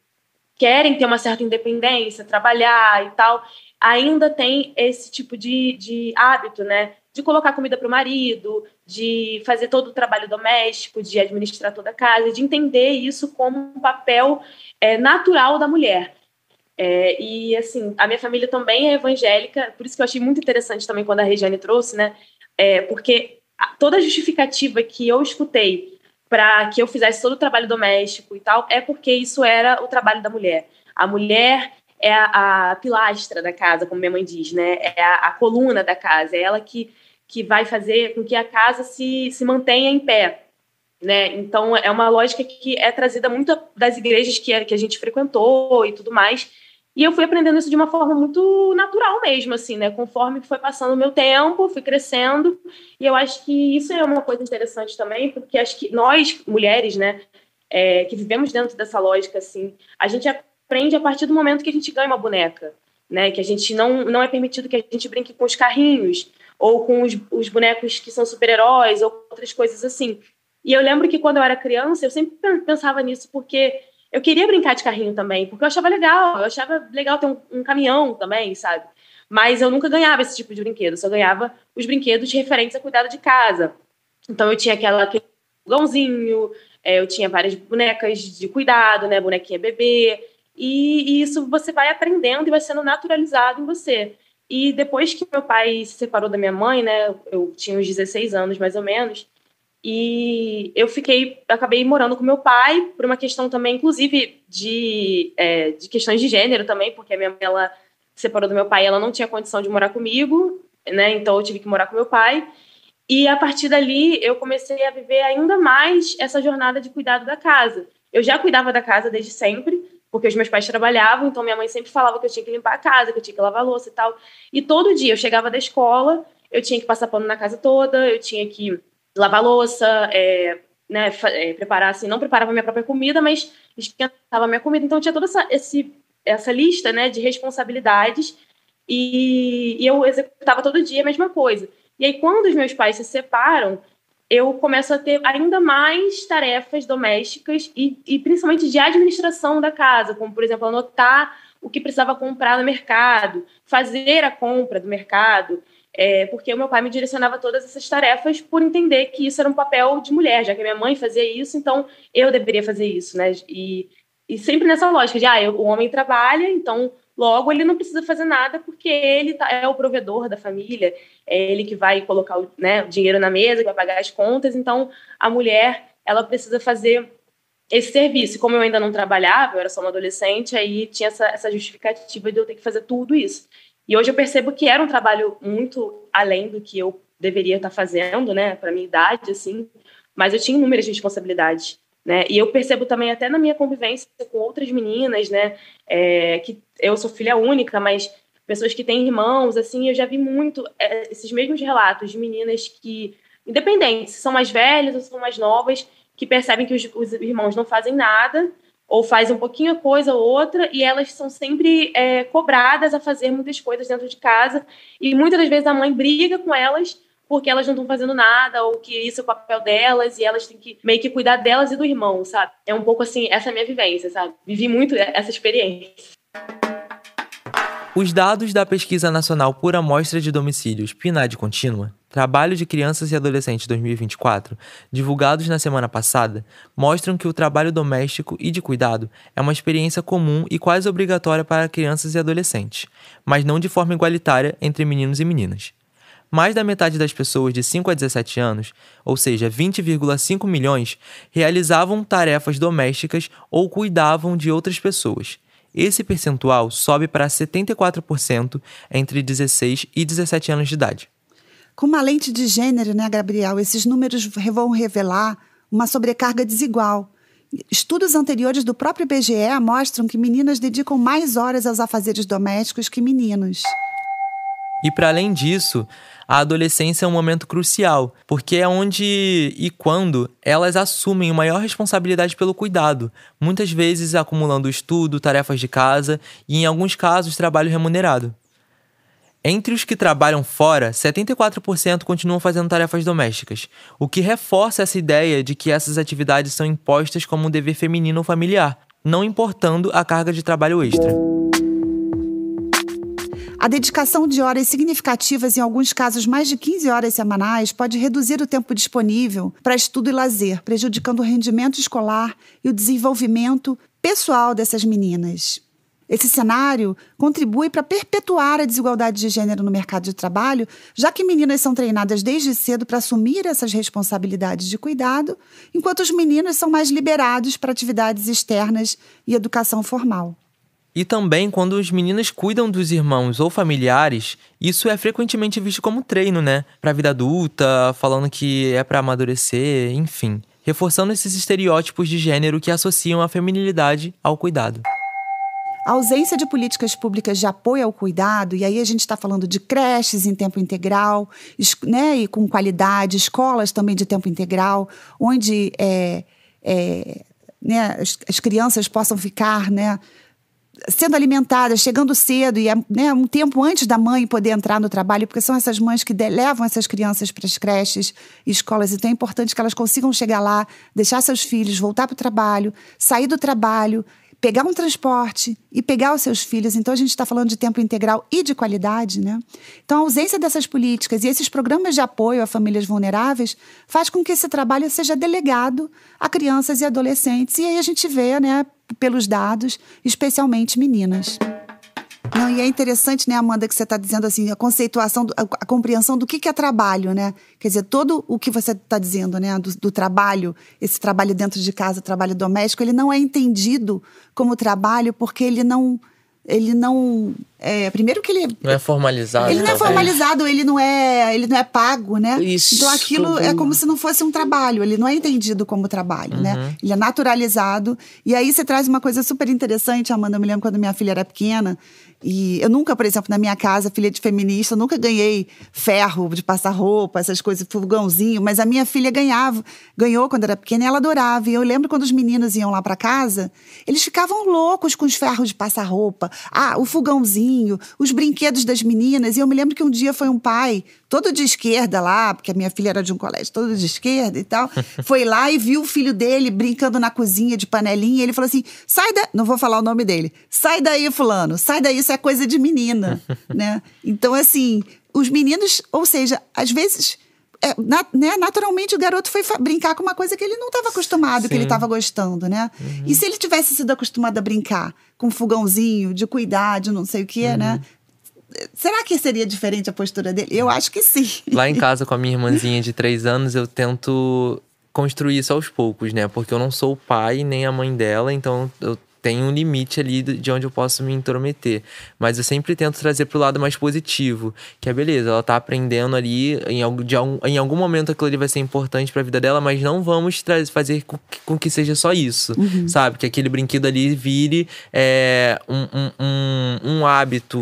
querem ter uma certa independência, trabalhar e tal, ainda tem esse tipo de hábito, né? De colocar comida para o marido, de fazer todo o trabalho doméstico, de administrar toda a casa, de entender isso como um papel natural da mulher. E, assim, a minha família também é evangélica, por isso que eu achei muito interessante também quando a Regiane trouxe, né? Porque toda a justificativa que eu escutei para que eu fizesse todo o trabalho doméstico e tal, é porque isso era o trabalho da mulher. A mulher é a pilastra da casa, como minha mãe diz, né? É a coluna da casa, é ela que vai fazer com que a casa se mantenha em pé, né? Então, é uma lógica que é trazida muito das igrejas que a gente frequentou e tudo mais. E eu fui aprendendo isso de uma forma muito natural mesmo, assim, né? Conforme foi passando o meu tempo, fui crescendo. E eu acho que isso é uma coisa interessante também, porque acho que nós, mulheres, né, que vivemos dentro dessa lógica, assim, a gente aprende a partir do momento que a gente ganha uma boneca, né? Que a gente não é permitido que a gente brinque com os carrinhos, ou com os bonecos que são super-heróis, ou outras coisas assim. E eu lembro que quando eu era criança, eu sempre pensava nisso, porque eu queria brincar de carrinho também, porque eu achava legal ter um caminhão também, sabe? Mas eu nunca ganhava esse tipo de brinquedo, eu só ganhava os brinquedos referentes a cuidado de casa. Então eu tinha aquele fogãozinho, eu tinha várias bonecas de cuidado, né? Bonequinha bebê, e isso você vai aprendendo e vai sendo naturalizado em você. E depois que meu pai se separou da minha mãe, né? Eu tinha uns 16 anos, mais ou menos, e eu acabei morando com meu pai por uma questão também, inclusive, de questões de gênero também, porque a minha mãe, ela se separou do meu pai, ela não tinha condição de morar comigo, né? Então eu tive que morar com meu pai. E a partir dali eu comecei a viver ainda mais essa jornada de cuidado da casa. Eu já cuidava da casa desde sempre, porque os meus pais trabalhavam, então minha mãe sempre falava que eu tinha que limpar a casa, que eu tinha que lavar a louça e tal. E todo dia eu chegava da escola, eu tinha que passar pano na casa toda, eu tinha que lavar louça, né, preparar, assim, não preparava minha própria comida, mas esquentava a minha comida. Então, eu tinha toda essa lista, né, de responsabilidades e eu executava todo dia a mesma coisa. E aí, quando os meus pais se separam, eu começo a ter ainda mais tarefas domésticas e principalmente de administração da casa, como, por exemplo, anotar o que precisava comprar no mercado, fazer a compra do mercado, porque o meu pai me direcionava todas essas tarefas por entender que isso era um papel de mulher, já que a minha mãe fazia isso, então eu deveria fazer isso, né? E sempre nessa lógica de, o homem trabalha, então logo ele não precisa fazer nada porque ele é o provedor da família, é ele que vai colocar o dinheiro na mesa, que vai pagar as contas, então a mulher, ela precisa fazer esse serviço. Como eu ainda não trabalhava, eu era só uma adolescente, aí tinha essa justificativa de eu ter que fazer tudo isso. E hoje eu percebo que era um trabalho muito além do que eu deveria estar fazendo, né, para minha idade, assim, mas eu tinha inúmeras responsabilidades, né, e eu percebo também até na minha convivência com outras meninas, né, que eu sou filha única, mas pessoas que têm irmãos, assim, eu já vi muito esses mesmos relatos de meninas que, independentes, são mais velhas ou são mais novas, que percebem que os irmãos não fazem nada, ou fazem um pouquinho coisa ou outra, e elas são sempre cobradas a fazer muitas coisas dentro de casa, e muitas das vezes a mãe briga com elas porque elas não estão fazendo nada, ou que isso é o papel delas, e elas têm que meio que cuidar delas e do irmão, sabe? É um pouco assim, essa é a minha vivência, sabe? Vivi muito essa experiência. Os dados da Pesquisa Nacional por Amostra de Domicílios PNAD Contínua, Trabalho de Crianças e Adolescentes 2024, divulgados na semana passada, mostram que o trabalho doméstico e de cuidado é uma experiência comum e quase obrigatória para crianças e adolescentes, mas não de forma igualitária entre meninos e meninas. Mais da metade das pessoas de 5 a 17 anos, ou seja, 20,5 milhões, realizavam tarefas domésticas ou cuidavam de outras pessoas. Esse percentual sobe para 74% entre 16 e 17 anos de idade. Com uma lente de gênero, né, Gabriel, esses números vão revelar uma sobrecarga desigual. Estudos anteriores do próprio IBGE mostram que meninas dedicam mais horas aos afazeres domésticos que meninos. E para além disso, a adolescência é um momento crucial, porque é onde e quando elas assumem maior responsabilidade pelo cuidado, muitas vezes acumulando estudo, tarefas de casa e, em alguns casos, trabalho remunerado. Entre os que trabalham fora, 74% continuam fazendo tarefas domésticas, o que reforça essa ideia de que essas atividades são impostas como um dever feminino ou familiar, não importando a carga de trabalho extra. A dedicação de horas significativas, em alguns casos mais de 15 horas semanais, pode reduzir o tempo disponível para estudo e lazer, prejudicando o rendimento escolar e o desenvolvimento pessoal dessas meninas. Esse cenário contribui para perpetuar a desigualdade de gênero no mercado de trabalho, já que meninas são treinadas desde cedo para assumir essas responsabilidades de cuidado, enquanto os meninos são mais liberados para atividades externas e educação formal. E também, quando os meninos cuidam dos irmãos ou familiares, isso é frequentemente visto como treino, né? Pra vida adulta, falando que é pra amadurecer, enfim. Reforçando esses estereótipos de gênero que associam a feminilidade ao cuidado. A ausência de políticas públicas de apoio ao cuidado, e aí a gente está falando de creches em tempo integral, né, e com qualidade, escolas também de tempo integral, onde né, as crianças possam ficar, né, sendo alimentadas, chegando cedo e um tempo antes da mãe poder entrar no trabalho, porque são essas mães que levam essas crianças para as creches e escolas, então é importante que elas consigam chegar lá, deixar seus filhos, voltar para o trabalho, sair do trabalho, pegar um transporte e pegar os seus filhos. Então, a gente está falando de tempo integral e de qualidade, né? Então, a ausência dessas políticas e esses programas de apoio a famílias vulneráveis faz com que esse trabalho seja delegado a crianças e adolescentes. E aí a gente vê, né, pelos dados, especialmente meninas. Não, e é interessante, né, Amanda, que você está dizendo assim, a conceituação, a compreensão do que é trabalho, né? Quer dizer, todo o que você está dizendo, né, do trabalho, esse trabalho dentro de casa, trabalho doméstico, ele não é entendido como trabalho porque ele não primeiro que ele não é formalizado. Ele não é formalizado, ele não é pago, né? Isso. Então aquilo é como se não fosse um trabalho, ele não é entendido como trabalho, né? Ele é naturalizado. E aí você traz uma coisa super interessante, Amanda, eu me lembro quando minha filha era pequena, e eu nunca, por exemplo, na minha casa, filha de feminista, eu nunca ganhei ferro de passar roupa, essas coisas, fogãozinho, mas a minha filha ganhou quando era pequena e ela adorava. E eu lembro quando os meninos iam lá para casa, eles ficavam loucos com os ferros de passar roupa, o fogãozinho, os brinquedos das meninas. E eu me lembro que um dia foi um pai, todo de esquerda lá, porque a minha filha era de um colégio todo de esquerda e tal, foi lá e viu o filho dele brincando na cozinha de panelinha, e ele falou assim, não vou falar o nome dele, sai daí, fulano, sai daí, isso é coisa de menina, né? Então, assim, os meninos, ou seja, às vezes, naturalmente o garoto foi brincar com uma coisa que ele não estava acostumado, Sim. que ele estava gostando, né? E se ele tivesse sido acostumado a brincar com um fogãozinho, de cuidar, de não sei o que, né? Será que seria diferente a postura dele? Eu acho que sim. Lá em casa, com a minha irmãzinha de 3 anos, eu tento construir isso aos poucos, né? Porque eu não sou o pai nem a mãe dela, então eu tem um limite ali de onde eu posso me intrometer. Mas eu sempre tento trazer pro lado mais positivo. Que é beleza, ela tá aprendendo ali, em algum momento aquilo ali vai ser importante pra vida dela, mas não vamos fazer com que seja só isso, sabe? Que aquele brinquedo ali vire um hábito,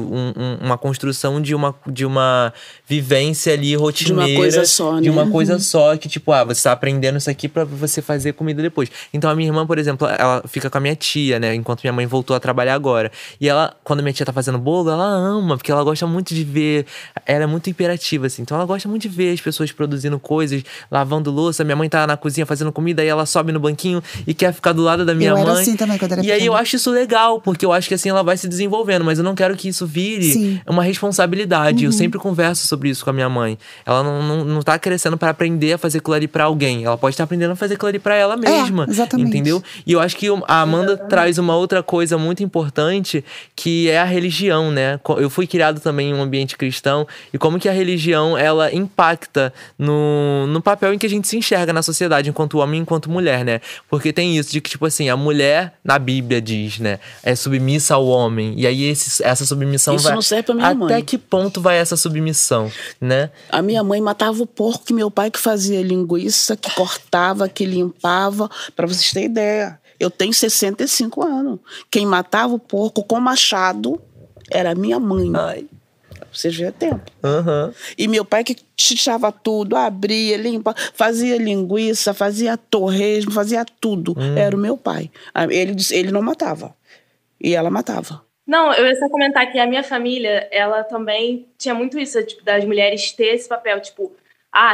uma construção de uma vivência ali rotineira. De uma coisa só, né? De uma coisa só, que tipo, você tá aprendendo isso aqui pra você fazer comida depois. Então a minha irmã, por exemplo, ela fica com a minha tia, né? Enquanto minha mãe voltou a trabalhar agora. E ela, quando minha tia tá fazendo bolo, ela ama, porque ela gosta muito de ver. Ela é muito imperativa, assim. Então ela gosta muito de ver as pessoas produzindo coisas, lavando louça. Minha mãe tá na cozinha fazendo comida, aí ela sobe no banquinho e quer ficar do lado da minha mãe. Era assim também quando era pequena. E aí eu acho isso legal, porque eu acho que assim ela vai se desenvolvendo, mas eu não quero que isso vire uma responsabilidade. Eu sempre converso sobre isso com a minha mãe. Ela não tá crescendo pra aprender a fazer aquilo ali pra alguém. Ela pode estar aprendendo a fazer aquilo ali pra ela mesma. Exatamente. Entendeu? E eu acho que a Amanda traz uma outra coisa muito importante, que é a religião, né? Eu fui criado também em um ambiente cristão, e como que a religião, ela impacta no papel em que a gente se enxerga na sociedade, enquanto homem e enquanto mulher, né? Porque tem isso de que, tipo assim, a mulher, na Bíblia diz, né? É submissa ao homem. E aí essa submissão isso não serve pra minha mãe. Até que ponto vai essa submissão, né? A minha mãe matava o porco, que meu pai que fazia linguiça, que cortava, que limpava. Pra vocês terem ideia, eu tenho 65 anos. Quem matava o porco com machado era a minha mãe. Ai. Pra vocês verem tempo. E meu pai que chichava tudo, abria, limpa, fazia linguiça, fazia torresmo, fazia tudo. Era o meu pai. Ele não matava. E ela matava. Não, eu ia só comentar que a minha família, ela também tinha muito isso, tipo, das mulheres ter esse papel, tipo,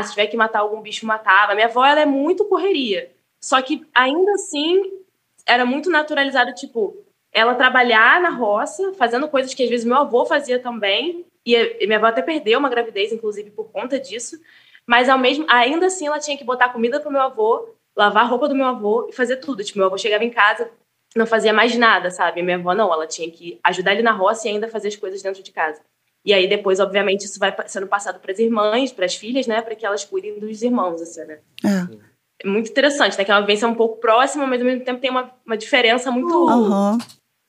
se tiver que matar algum bicho, matava. Minha avó, ela é muito correria. Só que, ainda assim, era muito naturalizado, tipo, ela trabalhar na roça, fazendo coisas que, às vezes, meu avô fazia também. E minha avó até perdeu uma gravidez, inclusive, por conta disso. Mas, ainda assim, ela tinha que botar comida pro meu avô, lavar a roupa do meu avô e fazer tudo. Tipo, meu avô chegava em casa, não fazia mais nada, sabe? Minha avó, não, ela tinha que ajudar ele na roça e ainda fazer as coisas dentro de casa. E aí, depois, obviamente, isso vai sendo passado para as irmãs, para as filhas, né? Para que elas cuidem dos irmãos, assim, né? É muito interessante, né? Que é uma vivência um pouco próxima, mas, ao mesmo tempo, tem uma diferença muito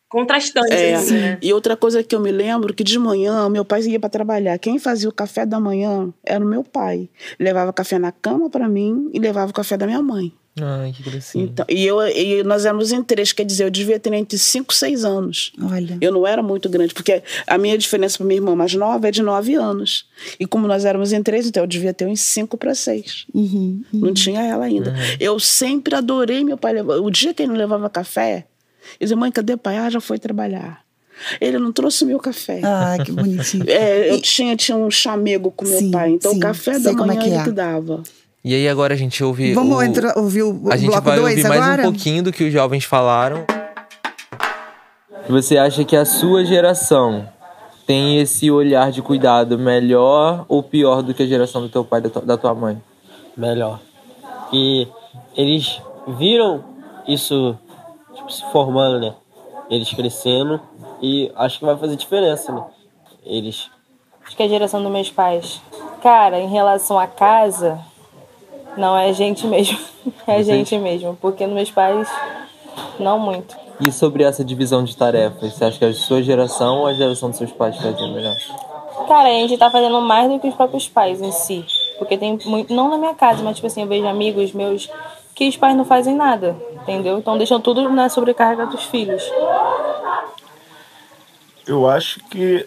contrastante. Assim, né? E outra coisa que eu me lembro, que de manhã, meu pai ia para trabalhar. Quem fazia o café da manhã era o meu pai. Levava café na cama para mim e levava o café da minha mãe. Ai, que gracinha. Então, e nós éramos em 3, quer dizer, eu devia ter entre 5 e 6 anos. Olha. Eu não era muito grande, porque a minha diferença para minha irmã mais nova é de 9 anos. E como nós éramos em 3, então eu devia ter uns 5 para 6. Não tinha ela ainda. Eu sempre adorei meu pai levar. O dia que ele não levava café, eu dizia, mãe, cadê pai? Já foi trabalhar. Ele não trouxe o meu café. Que bonitinho. Eu tinha um chamego com meu pai, então o café da manhã ele que dava. E aí agora a gente ouve Vamos ouvir o bloco 2 agora? A gente vai ouvir mais um pouquinho do que os jovens falaram. Você acha que a sua geração tem esse olhar de cuidado melhor ou pior do que a geração do teu pai e da tua mãe? Melhor. E eles viram isso se formando, né? Eles crescendo e acho que vai fazer diferença, né? Acho que a geração dos meus pais. Cara, em relação à casa... Não, é a gente mesmo. É a gente mesmo. Porque nos meus pais, não muito. E sobre essa divisão de tarefas? Você acha que é a sua geração ou a geração dos seus pais fazem melhor? Cara, a gente tá fazendo mais do que os próprios pais em si. Porque tem muito... Não na minha casa, mas tipo assim, eu vejo amigos meus que os pais não fazem nada. Entendeu? Então deixam tudo na sobrecarga dos filhos. Eu acho que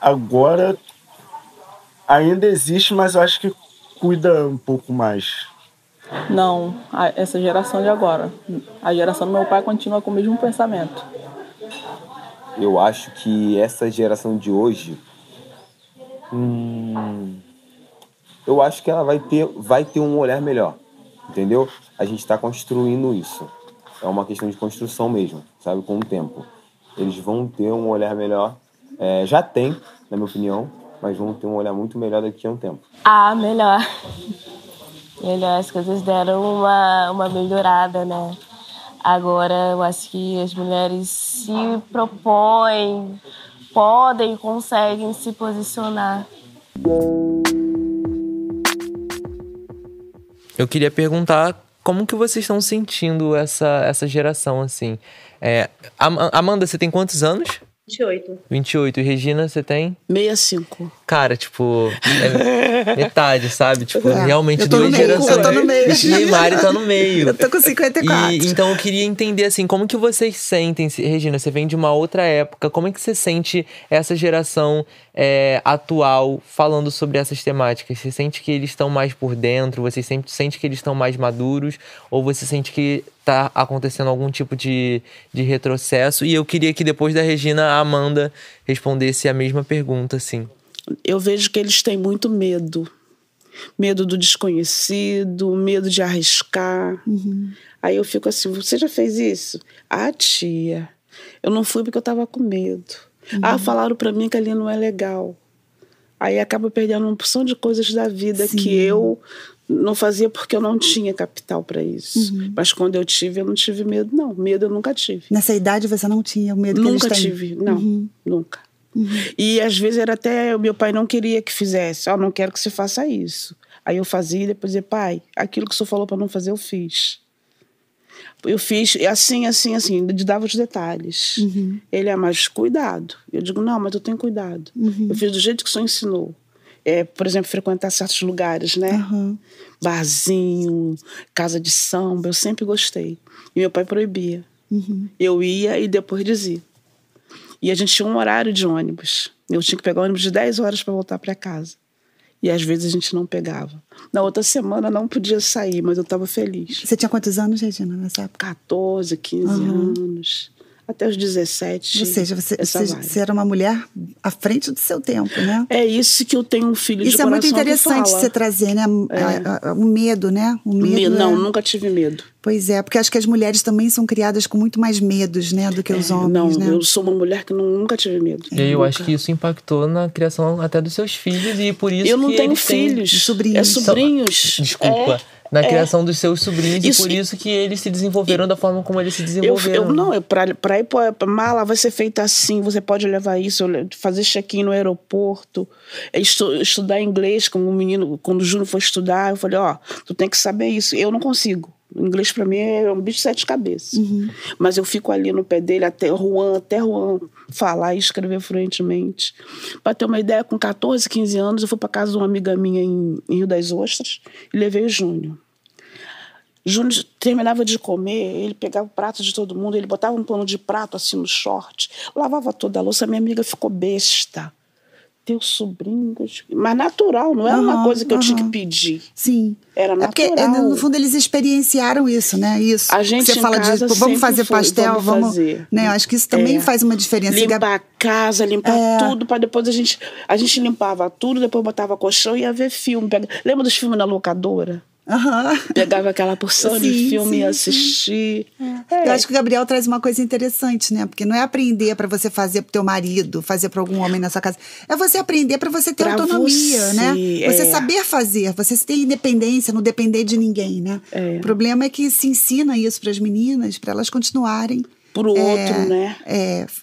agora ainda existe, mas eu acho que cuida um pouco mais. Não, essa geração de agora. A geração do meu pai continua com o mesmo pensamento. Eu acho que essa geração de hoje... eu acho que ela vai ter um olhar melhor. Entendeu? A gente está construindo isso. É uma questão de construção mesmo, sabe? Com o tempo. Eles vão ter um olhar melhor. Já tem, na minha opinião, mas vão ter um olhar muito melhor daqui a um tempo. Melhor. Melhor, as coisas deram uma melhorada, né? Agora eu acho que as mulheres se propõem, podem, conseguem se posicionar. Eu queria perguntar como que vocês estão sentindo essa geração, assim? Amanda, você tem quantos anos? 28. 28. E Regina, você tem? 65. Cara, tipo, metade, sabe? Tipo, realmente duas gerações. Eu tô no meio. E Mari tá no meio. Eu tô com 54. Então eu queria entender, assim, como que vocês sentem, Regina, você vem de uma outra época, como é que você sente essa geração atual falando sobre essas temáticas? Você sente que eles estão mais por dentro? Você sente que eles estão mais maduros? Ou você sente que tá acontecendo algum tipo de retrocesso? E eu queria que depois da Regina, a Amanda respondesse a mesma pergunta, assim. Eu vejo que eles têm muito medo. Medo do desconhecido, medo de arriscar. Aí eu fico assim, você já fez isso? Ah, tia, eu não fui porque eu tava com medo. Ah, falaram pra mim que ali não é legal. Aí acaba perdendo uma porção de coisas da vida que eu não fazia porque eu não tinha capital para isso. Mas quando eu tive, eu não tive medo, não. Medo eu nunca tive. Nessa idade você não tinha o medo que eles têm? Nunca tive, não. Nunca. E às vezes era até... O meu pai não queria que fizesse. Não quero que você faça isso. Aí eu fazia e depois dizia, pai, aquilo que o senhor falou para não fazer, eu fiz. Eu fiz assim, dava os detalhes. Ele mas cuidado. Eu digo, não, mas eu tenho cuidado. Eu fiz do jeito que o senhor ensinou. Por exemplo, frequentar certos lugares, né? Barzinho, casa de samba, eu sempre gostei. E meu pai proibia. Eu ia e depois dizia. E a gente tinha um horário de ônibus. Eu tinha que pegar ônibus de 10 horas para voltar para casa. E às vezes a gente não pegava. Na outra semana não podia sair, mas eu estava feliz. Você tinha quantos anos, Regina, nessa época? 14, 15 anos. Até os 17. Ou seja, você era uma mulher à frente do seu tempo, né? É isso que eu tenho um filho de coração. Isso é muito interessante você trazer, né? O medo, né? O medo. Não, nunca tive medo. Pois é, porque acho que as mulheres também são criadas com muito mais medos, né? Do que os homens, né? Eu sou uma mulher que nunca tive medo. E eu acho que isso impactou na criação até dos seus filhos e por isso eu não tenho filhos. Sobrinhos. É sobrinhos. Desculpa. Na criação dos seus sobrinhos e por isso que eles se desenvolveram da forma como eles se desenvolveram. Para ir para mala vai ser feita assim, você pode levar isso, fazer check-in no aeroporto, estudar inglês como um menino, quando o Júnior foi estudar, eu falei, tu tem que saber isso, eu não consigo. O inglês para mim é um bicho de 7 cabeças. Mas eu fico ali no pé dele até Juan falar e escrever fluentemente. Para ter uma ideia, com 14, 15 anos, eu fui para casa de uma amiga minha em Rio das Ostras e levei o Júnior. Júnior terminava de comer, ele pegava o prato de todo mundo, ele botava um pano de prato assim no short, lavava toda a louça, minha amiga ficou besta. Teu sobrinho... Mas natural, não era uma coisa que eu tinha que pedir. Sim. Era natural. Porque, no fundo, eles experienciaram isso, né? Isso. A gente você fala de, vamos fazer pastel, vamos fazer. Né? Eu acho que isso também faz uma diferença. Limpar a casa, limpar tudo, para depois a gente limpava tudo, depois botava colchão e ia ver filme. Lembra dos filmes na locadora? Pegava aquela porção de filme e assistir. Eu acho que o Gabriel traz uma coisa interessante, né? Porque não é aprender para você fazer pro teu marido, fazer para algum homem na sua casa. É você aprender para você ter autonomia, né? Você saber fazer, você ter independência, não depender de ninguém, né? O problema é que se ensina isso para as meninas, para elas continuarem pro outro, né?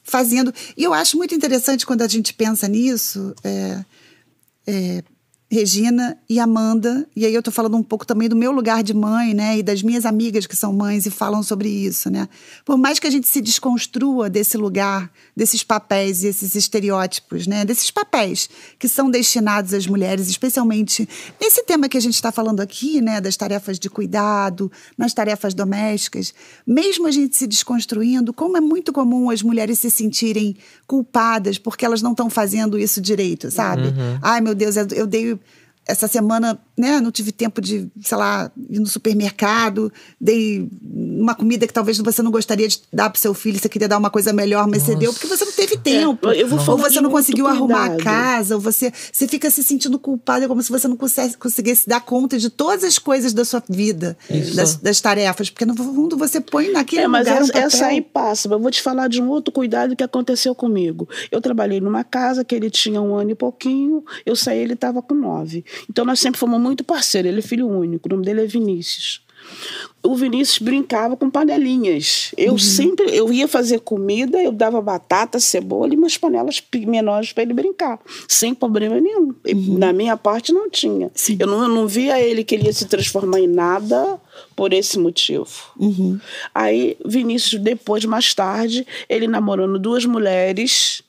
Fazendo. E eu acho muito interessante quando a gente pensa nisso, Regina e Amanda, e aí eu tô falando um pouco também do meu lugar de mãe, né, e das minhas amigas que são mães e falam sobre isso, né. Por mais que a gente se desconstrua desse lugar, desses papéis e esses estereótipos, né, desses papéis que são destinados às mulheres, especialmente nesse tema que a gente está falando aqui, né, das tarefas de cuidado, nas tarefas domésticas, mesmo a gente se desconstruindo, como é muito comum as mulheres se sentirem culpadas porque elas não estão fazendo isso direito, sabe? Ai, meu Deus, eu dei... Essa semana, né, não tive tempo de, sei lá, ir no supermercado, dei uma comida que talvez você não gostaria de dar pro seu filho, você queria dar uma coisa melhor, mas você deu porque você não teve tempo. Ou você não conseguiu arrumar a casa, ou você fica se sentindo culpada, como se você não conseguisse dar conta de todas as coisas da sua vida, das tarefas, porque no fundo você põe naquele lugar mas essa aí passa. Eu vou te falar de um outro cuidado que aconteceu comigo. Eu trabalhei numa casa que ele tinha 1 ano e pouquinho, eu saí, ele estava com 9. Então nós sempre fomos muito parceiros, ele é filho único, o nome dele é Vinícius. O Vinícius brincava com panelinhas. Eu ia fazer comida, eu dava batata, cebola e umas panelas menores para ele brincar, sem problema nenhum. Na minha parte não tinha. Eu não via ele que ele ia se transformar em nada por esse motivo. Aí Vinícius, depois, mais tarde, ele namorando 2 mulheres,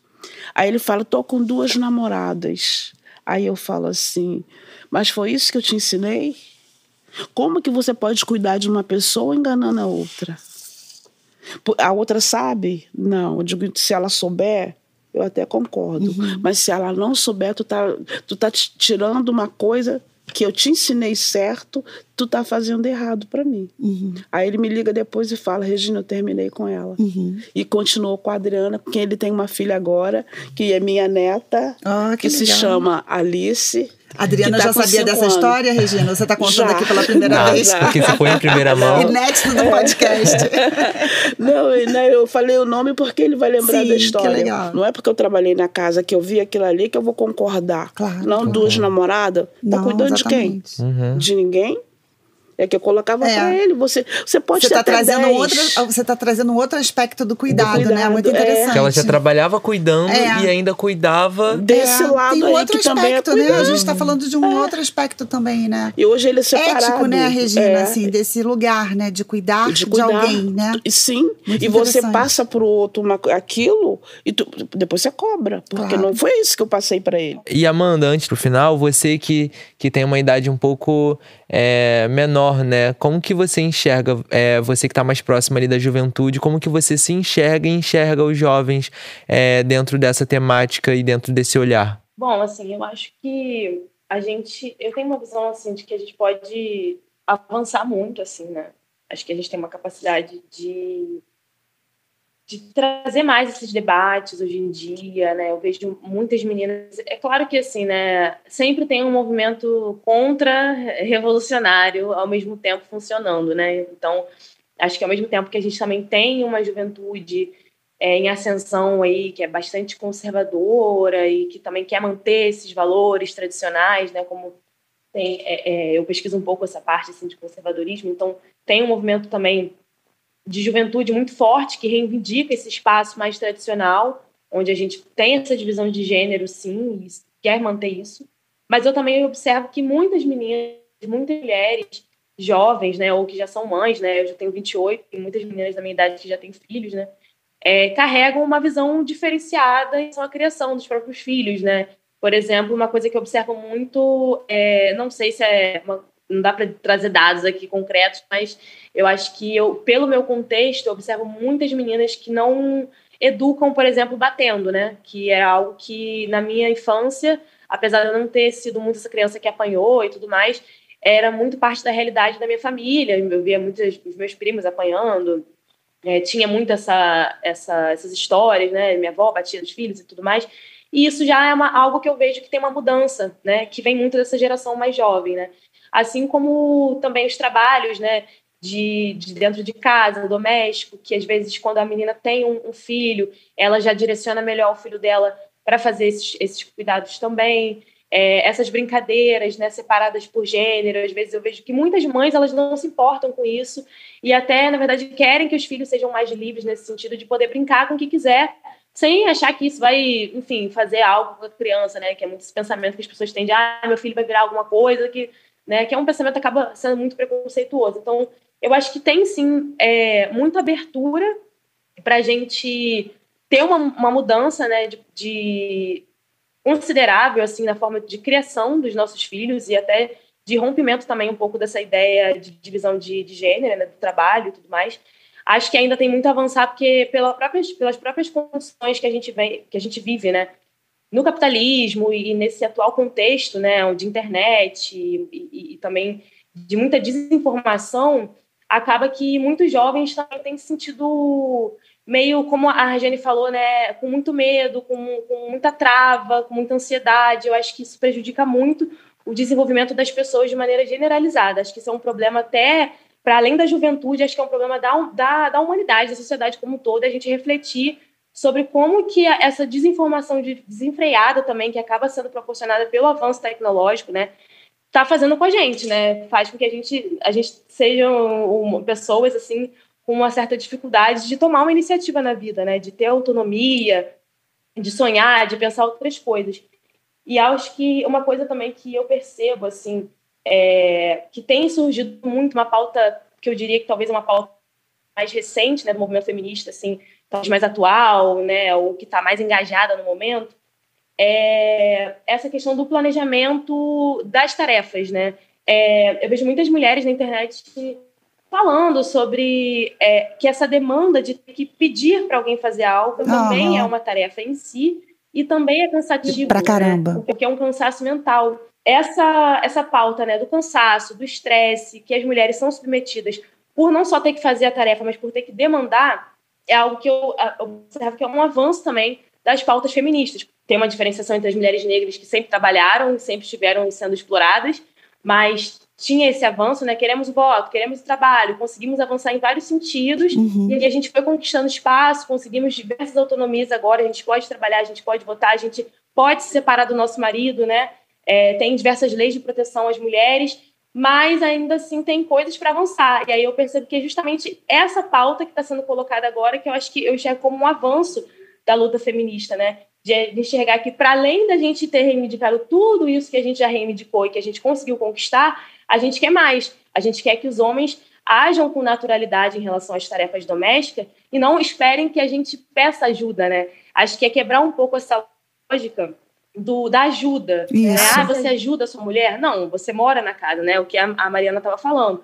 aí ele fala, tô com 2 namoradas. Aí eu falo assim, mas foi isso que eu te ensinei? Como que você pode cuidar de uma pessoa enganando a outra? A outra sabe? Não, eu digo, se ela souber, eu até concordo. Mas se ela não souber, tu tá tirando uma coisa que eu te ensinei certo, tu tá fazendo errado pra mim. Aí ele me liga depois e fala, Regina, eu terminei com ela. E continuou com a Adriana, porque ele tem uma filha agora, que é minha neta, que se chama Alice. A Adriana tá já sabia dessa história, Regina? Você está contando aqui pela primeira vez? Porque você foi em primeira mão. Inédito do podcast. Não, eu falei o nome porque ele vai lembrar da história. Que legal. Não é porque eu trabalhei na casa que eu vi aquilo ali que eu vou concordar. Claro, não 2 namoradas. Tá cuidando exatamente. de quem? De ninguém? É que eu colocava pra ele. Você pode ter até 10. Você está trazendo um outro aspecto do cuidado, né? Muito interessante. Que ela já trabalhava cuidando e ainda cuidava desse lado tem um aí outro que aspecto, também é cuidando. né? A gente está falando de um outro aspecto também, né? E hoje ele é separado. Ético, né, Regina? Assim, desse lugar, né? De cuidar de alguém, né? Sim. Muito e você passa pro outro aquilo e depois você cobra. Porque não foi isso que eu passei pra ele. E Amanda, antes pro final, você que tem uma idade um pouco menor, né? Como que você enxerga, você que está mais próxima ali da juventude, como que você se enxerga e enxerga os jovens dentro dessa temática e dentro desse olhar? Bom, assim, eu acho que eu tenho uma visão, assim, de que a gente pode avançar muito, assim, né? Acho que a gente tem uma capacidade de trazer mais esses debates hoje em dia, né? Eu vejo muitas meninas... É claro que, assim, né? Sempre tem um movimento contra-revolucionário ao mesmo tempo funcionando, né? Então, acho que ao mesmo tempo que a gente também tem uma juventude em ascensão aí, que é bastante conservadora e que também quer manter esses valores tradicionais, né? Como eu pesquiso um pouco essa parte, assim, de conservadorismo, então tem um movimento também de juventude muito forte, que reivindica esse espaço mais tradicional, onde a gente tem essa divisão de gênero, sim, e quer manter isso. Mas eu também observo que muitas meninas, muitas mulheres jovens, né, ou que já são mães, né, eu já tenho 28, e muitas meninas da minha idade que já têm filhos, né, carregam uma visão diferenciada em relação à criação dos próprios filhos, né. Por exemplo, uma coisa que eu observo muito, não sei se não dá para trazer dados aqui concretos, mas eu acho que pelo meu contexto, eu observo muitas meninas que não educam, por exemplo, batendo, né? Que era algo que na minha infância, apesar de eu não ter sido muito essa criança que apanhou e tudo mais, era muito parte da realidade da minha família. Eu via muitos os meus primos apanhando, tinha muito essas histórias, né? Minha avó batia nos filhos e tudo mais. E isso já é algo que eu vejo que tem uma mudança, né? Que vem muito dessa geração mais jovem, né? Assim como também os trabalhos, né, de dentro de casa, doméstico, que às vezes quando a menina tem um filho, ela já direciona melhor o filho dela para fazer esses cuidados também. Essas brincadeiras, né, separadas por gênero, às vezes eu vejo que muitas mães elas não se importam com isso e até, na verdade, querem que os filhos sejam mais livres nesse sentido de poder brincar com o que quiser, sem achar que isso vai, enfim, fazer algo com a criança, né, que é muito esse pensamento que as pessoas têm de meu filho vai virar alguma coisa que é um pensamento que acaba sendo muito preconceituoso. Então, eu acho que tem, sim, muita abertura para a gente ter uma mudança, né, de considerável, assim, na forma de criação dos nossos filhos e até de rompimento também um pouco dessa ideia de divisão de gênero, né, do trabalho e tudo mais. Acho que ainda tem muito a avançar, porque pelas próprias condições que a gente vive, né, no capitalismo e nesse atual contexto, né, de internet e também de muita desinformação, acaba que muitos jovens também têm se sentido meio, como a Regiane falou, né, com muito medo, com muita trava, com muita ansiedade. Eu acho que isso prejudica muito o desenvolvimento das pessoas de maneira generalizada. Acho que isso é um problema até, para além da juventude, acho que é um problema da humanidade, da sociedade como um todo, a gente refletir sobre como que essa desinformação desenfreada também, que acaba sendo proporcionada pelo avanço tecnológico, né, está fazendo com a gente, né, faz com que a gente sejam pessoas, assim, com uma certa dificuldade de tomar uma iniciativa na vida, né, de ter autonomia, de sonhar, de pensar outras coisas. E acho que uma coisa também que eu percebo, assim, que tem surgido muito, uma pauta que eu diria que talvez é uma pauta mais recente, né, do movimento feminista, assim, talvez mais atual, né, ou que está mais engajada no momento, essa questão do planejamento das tarefas, né? Eu vejo muitas mulheres na internet falando sobre que essa demanda de ter que pedir para alguém fazer algo também é uma tarefa em si e também é cansativo. Pra caramba. Né? Porque é um cansaço mental. Essa pauta, né, do cansaço, do estresse que as mulheres são submetidas por não só ter que fazer a tarefa, mas por ter que demandar, é algo que eu observo que é um avanço também das pautas feministas. Tem uma diferenciação entre as mulheres negras que sempre trabalharam, sempre estiveram sendo exploradas, mas tinha esse avanço, né? Queremos o voto, queremos o trabalho, conseguimos avançar em vários sentidos, e aí a gente foi conquistando espaço, conseguimos diversas autonomias agora, a gente pode trabalhar, a gente pode votar, a gente pode se separar do nosso marido, né? Tem diversas leis de proteção às mulheres, mas ainda assim tem coisas para avançar. E aí eu percebo que é justamente essa pauta que está sendo colocada agora que eu acho que eu enxergo como um avanço da luta feminista, né? De enxergar que, para além da gente ter reivindicado tudo isso que a gente já reivindicou e que a gente conseguiu conquistar, a gente quer mais. A gente quer que os homens ajam com naturalidade em relação às tarefas domésticas e não esperem que a gente peça ajuda, né? Acho que é quebrar um pouco essa lógica da ajuda. Né? Você ajuda a sua mulher? Não, você mora na casa, né? O que a Mariana estava falando.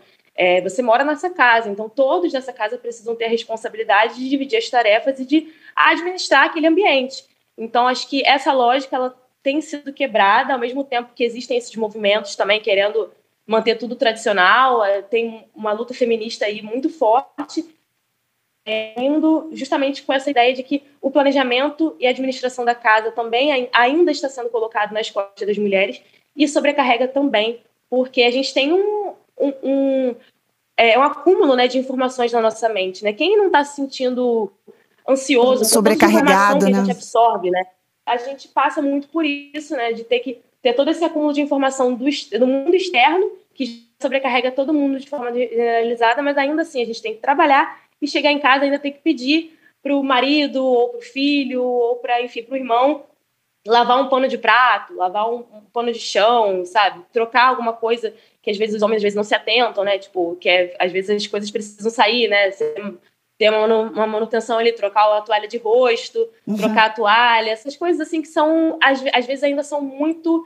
Você mora nessa casa, então todos nessa casa precisam ter a responsabilidade de dividir as tarefas e de administrar aquele ambiente. Então, acho que essa lógica ela tem sido quebrada, ao mesmo tempo que existem esses movimentos também querendo manter tudo tradicional. Tem uma luta feminista aí muito forte, indo justamente com essa ideia de que o planejamento e a administração da casa também ainda está sendo colocado nas costas das mulheres e sobrecarrega também, porque a gente tem um acúmulo, né, de informações na nossa mente, né? Quem não está se sentindo ansioso, sobrecarregado, que né? a gente absorve, né? A gente passa muito por isso, né? De ter que ter todo esse acúmulo de informação do mundo externo, que sobrecarrega todo mundo de forma generalizada, mas ainda assim a gente tem que trabalhar e chegar em casa ainda tem que pedir para o marido, ou para o filho, ou para o irmão, lavar um pano de prato, lavar um pano de chão, sabe? Trocar alguma coisa que às vezes os homens às vezes não se atentam, né? Tipo, às vezes as coisas precisam sair, né? Ter uma manutenção ali, trocar a toalha de rosto, trocar a toalha, essas coisas assim que são, às vezes ainda são muito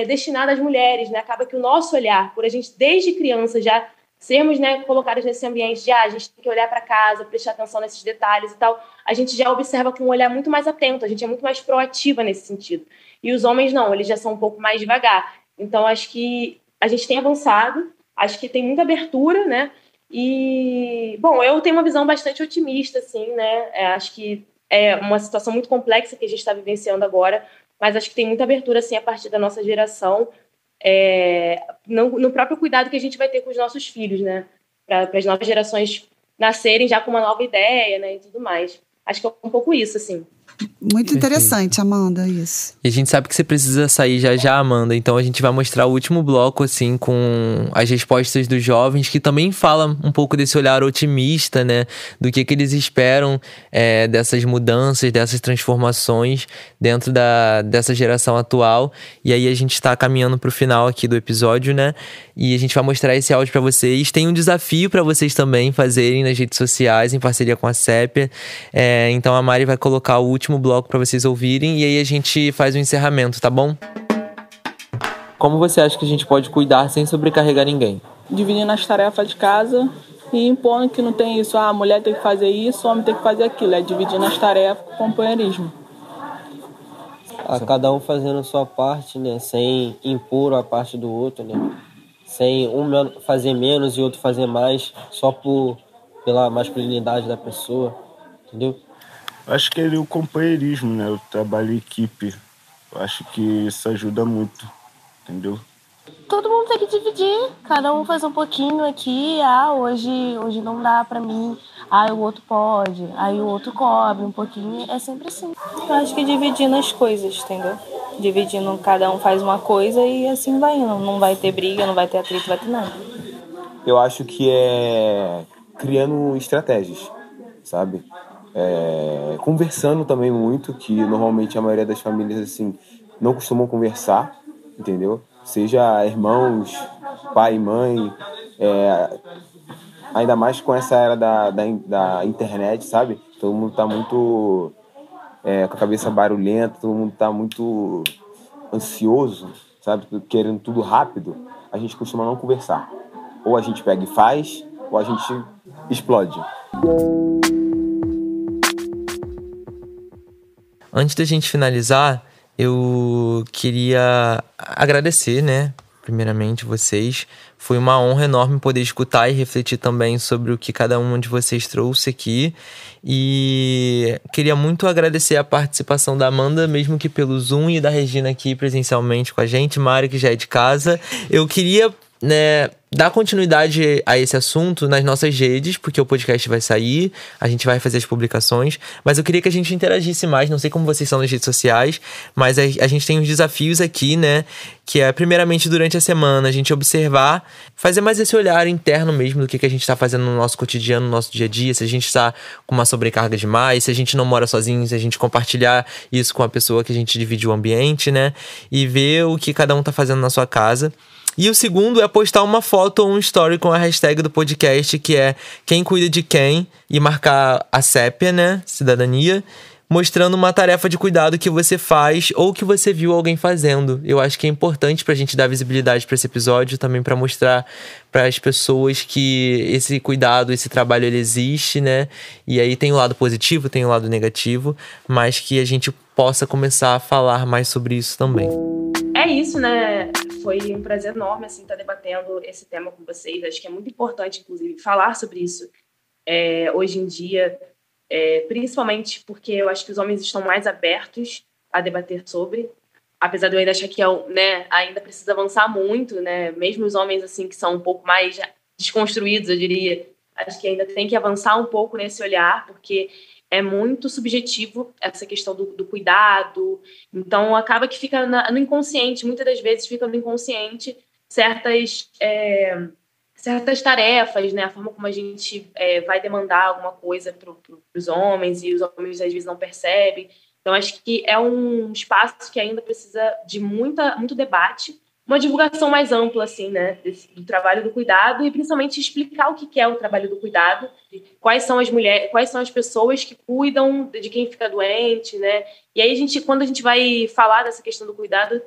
destinadas às mulheres, né? Acaba que o nosso olhar, por a gente desde criança já sermos, né, colocadas nesse ambiente de a gente tem que olhar para casa, prestar atenção nesses detalhes e tal, a gente já observa com um olhar muito mais atento, a gente é muito mais proativa nesse sentido. E os homens não, eles já são um pouco mais devagar. Então, acho que a gente tem avançado, acho que tem muita abertura, né? E, bom, eu tenho uma visão bastante otimista, assim, né? Acho que é uma situação muito complexa que a gente está vivenciando agora, mas acho que tem muita abertura, assim, a partir da nossa geração, no próprio cuidado que a gente vai ter com os nossos filhos, né? Para as novas gerações nascerem já com uma nova ideia, né? E tudo mais. Acho que é um pouco isso, assim. Muito interessante, Amanda, isso. E a gente sabe que você precisa sair já, Amanda. Então a gente vai mostrar o último bloco, assim, com as respostas dos jovens, que também fala um pouco desse olhar otimista, né? Do que eles esperam dessas mudanças, dessas transformações dentro dessa geração atual. E aí a gente está caminhando para o final aqui do episódio, né? E a gente vai mostrar esse áudio para vocês. Tem um desafio para vocês também fazerem nas redes sociais, em parceria com a Sépia. Então a Mari vai colocar o último bloco para vocês ouvirem e aí a gente faz o encerramento, tá bom? Como você acha que a gente pode cuidar sem sobrecarregar ninguém? Dividindo as tarefas de casa e impondo que não tem isso, a mulher tem que fazer isso, o homem tem que fazer aquilo. Dividindo as tarefas com companheirismo. Cada um fazendo a sua parte, né? Sem impor a parte do outro, né? Sem um fazer menos e outro fazer mais, só pela masculinidade da pessoa, entendeu? Acho que é o companheirismo, né? O trabalho em equipe. Eu acho que isso ajuda muito, entendeu? Todo mundo tem que dividir, cada um faz um pouquinho aqui, hoje não dá pra mim, o outro pode, aí o outro cobre um pouquinho, é sempre assim. Eu acho que dividindo as coisas, entendeu? Dividindo, cada um faz uma coisa e assim vai indo, não vai ter briga, não vai ter atrito, vai ter nada. Eu acho que é criando estratégias, sabe? Conversando também muito, que normalmente a maioria das famílias assim não costumam conversar, entendeu? seja irmãos, pai e mãe, ainda mais com essa era da internet, sabe? Todo mundo tá muito com a cabeça barulhenta, todo mundo tá muito ansioso, sabe? Querendo tudo rápido. A gente costuma não conversar. Ou a gente pega e faz, ou a gente explode. Antes da gente finalizar, eu queria agradecer, né? Primeiramente, vocês. Foi uma honra enorme poder escutar e refletir também sobre o que cada um de vocês trouxe aqui. E queria muito agradecer a participação da Amanda, mesmo que pelo Zoom, e da Regina aqui presencialmente com a gente, Mari, que já é de casa. Eu queria, né, dar continuidade a esse assunto nas nossas redes, porque o podcast vai sair, a gente vai fazer as publicações, mas eu queria que a gente interagisse mais. Não sei como vocês são nas redes sociais, mas a gente tem uns desafios aqui, né, que é primeiramente durante a semana a gente observar, fazer mais esse olhar interno mesmo do que a gente está fazendo no nosso cotidiano, no nosso dia a dia, se a gente está com uma sobrecarga demais, se a gente não mora sozinho, se a gente compartilhar isso com a pessoa que a gente divide o ambiente, né, e ver o que cada um tá fazendo na sua casa. E o segundo é postar uma foto ou um story com a hashtag do podcast, que é Quem Cuida de Quem, e marcar a Sépia, né, Cidadania, mostrando uma tarefa de cuidado que você faz ou que você viu alguém fazendo. Eu acho que é importante pra gente dar visibilidade pra esse episódio, também pra mostrar para as pessoas que esse cuidado, esse trabalho, ele existe, né? E aí tem o lado positivo, tem o lado negativo, mas que a gente possa começar a falar mais sobre isso também. É isso, né? Foi um prazer enorme, assim, estar debatendo esse tema com vocês. Acho que é muito importante, inclusive, falar sobre isso hoje em dia, principalmente porque eu acho que os homens estão mais abertos a debater sobre, apesar de eu ainda achar que né, ainda precisa avançar muito, né? Mesmo os homens, assim, que são um pouco mais desconstruídos, eu diria, acho que ainda tem que avançar um pouco nesse olhar, porque é muito subjetivo essa questão do cuidado. Então, acaba que fica no inconsciente, muitas das vezes fica no inconsciente certas tarefas, né? A forma como a gente vai demandar alguma coisa para os homens, e os homens às vezes não percebem. Então, acho que é um espaço que ainda precisa de muito debate, uma divulgação mais ampla, assim, né, do trabalho do cuidado, e principalmente explicar o que é o trabalho do cuidado, quais são as mulheres, quais são as pessoas que cuidam de quem fica doente, né? E aí quando a gente vai falar dessa questão do cuidado,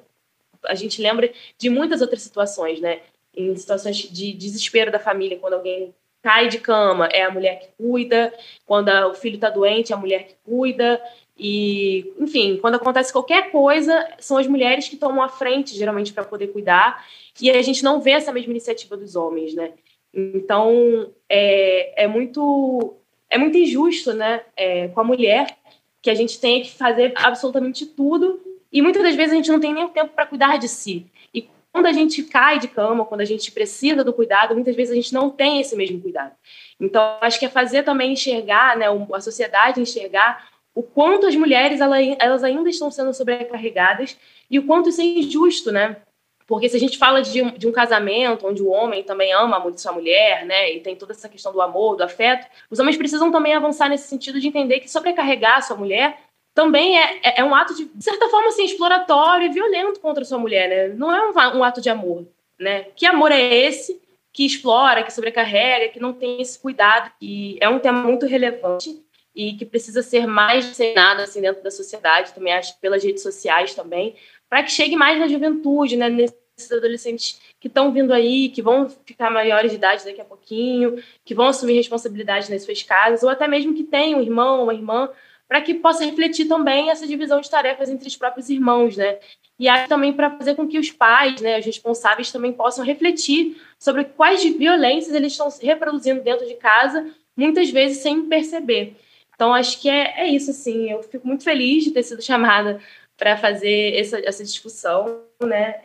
a gente lembra de muitas outras situações, né? Em situações de desespero da família, quando alguém cai de cama, é a mulher que cuida, quando o filho está doente, é a mulher que cuida. E, enfim, quando acontece qualquer coisa, são as mulheres que tomam a frente, geralmente, para poder cuidar, e a gente não vê essa mesma iniciativa dos homens, né? Então, é muito injusto, né, com a mulher, que a gente tem que fazer absolutamente tudo, e muitas das vezes a gente não tem nem tempo para cuidar de si. E quando a gente cai de cama, quando a gente precisa do cuidado, muitas vezes a gente não tem esse mesmo cuidado. Então, acho que é fazer também enxergar, né, a sociedade enxergar o quanto as mulheres elas ainda estão sendo sobrecarregadas e o quanto isso é injusto, né? Porque se a gente fala de um casamento onde o homem também ama muito sua mulher, né, e tem toda essa questão do amor, do afeto, os homens precisam também avançar nesse sentido de entender que sobrecarregar a sua mulher também é um ato de certa forma, assim, exploratório e violento contra a sua mulher, né? Não é um ato de amor, né? Que amor é esse que explora, que sobrecarrega, que não tem esse cuidado? E é um tema muito relevante e que precisa ser mais disseminado, assim, dentro da sociedade, também acho, pelas redes sociais também, para que chegue mais na juventude, né, nesses adolescentes que estão vindo aí, que vão ficar maiores de idade daqui a pouquinho, que vão assumir responsabilidade nas suas casas, ou até mesmo que tenham um irmão ou uma irmã, para que possa refletir também essa divisão de tarefas entre os próprios irmãos, né? E acho também para fazer com que os pais, né, os responsáveis, também possam refletir sobre quais violências eles estão reproduzindo dentro de casa, muitas vezes sem perceber. Então, acho que é isso, assim. Eu fico muito feliz de ter sido chamada para fazer essa discussão, né?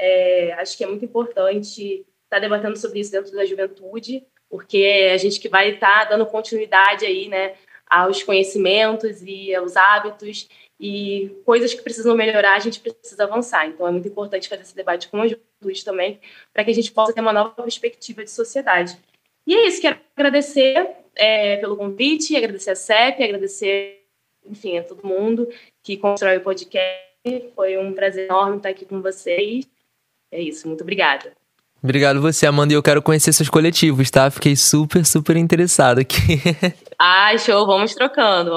Acho que é muito importante estar debatendo sobre isso dentro da juventude, porque é a gente que vai estar dando continuidade aí, né, aos conhecimentos e aos hábitos e coisas que precisam melhorar, a gente precisa avançar. Então, é muito importante fazer esse debate com a juventude também, para que a gente possa ter uma nova perspectiva de sociedade. E é isso, quero agradecer pelo convite, agradecer a CEP, agradecer, enfim, a todo mundo que constrói o podcast. Foi um prazer enorme estar aqui com vocês. É isso, muito obrigada. Obrigado você, Amanda, e eu quero conhecer seus coletivos, tá? Fiquei super, super interessado aqui. Ah, show, vamos trocando.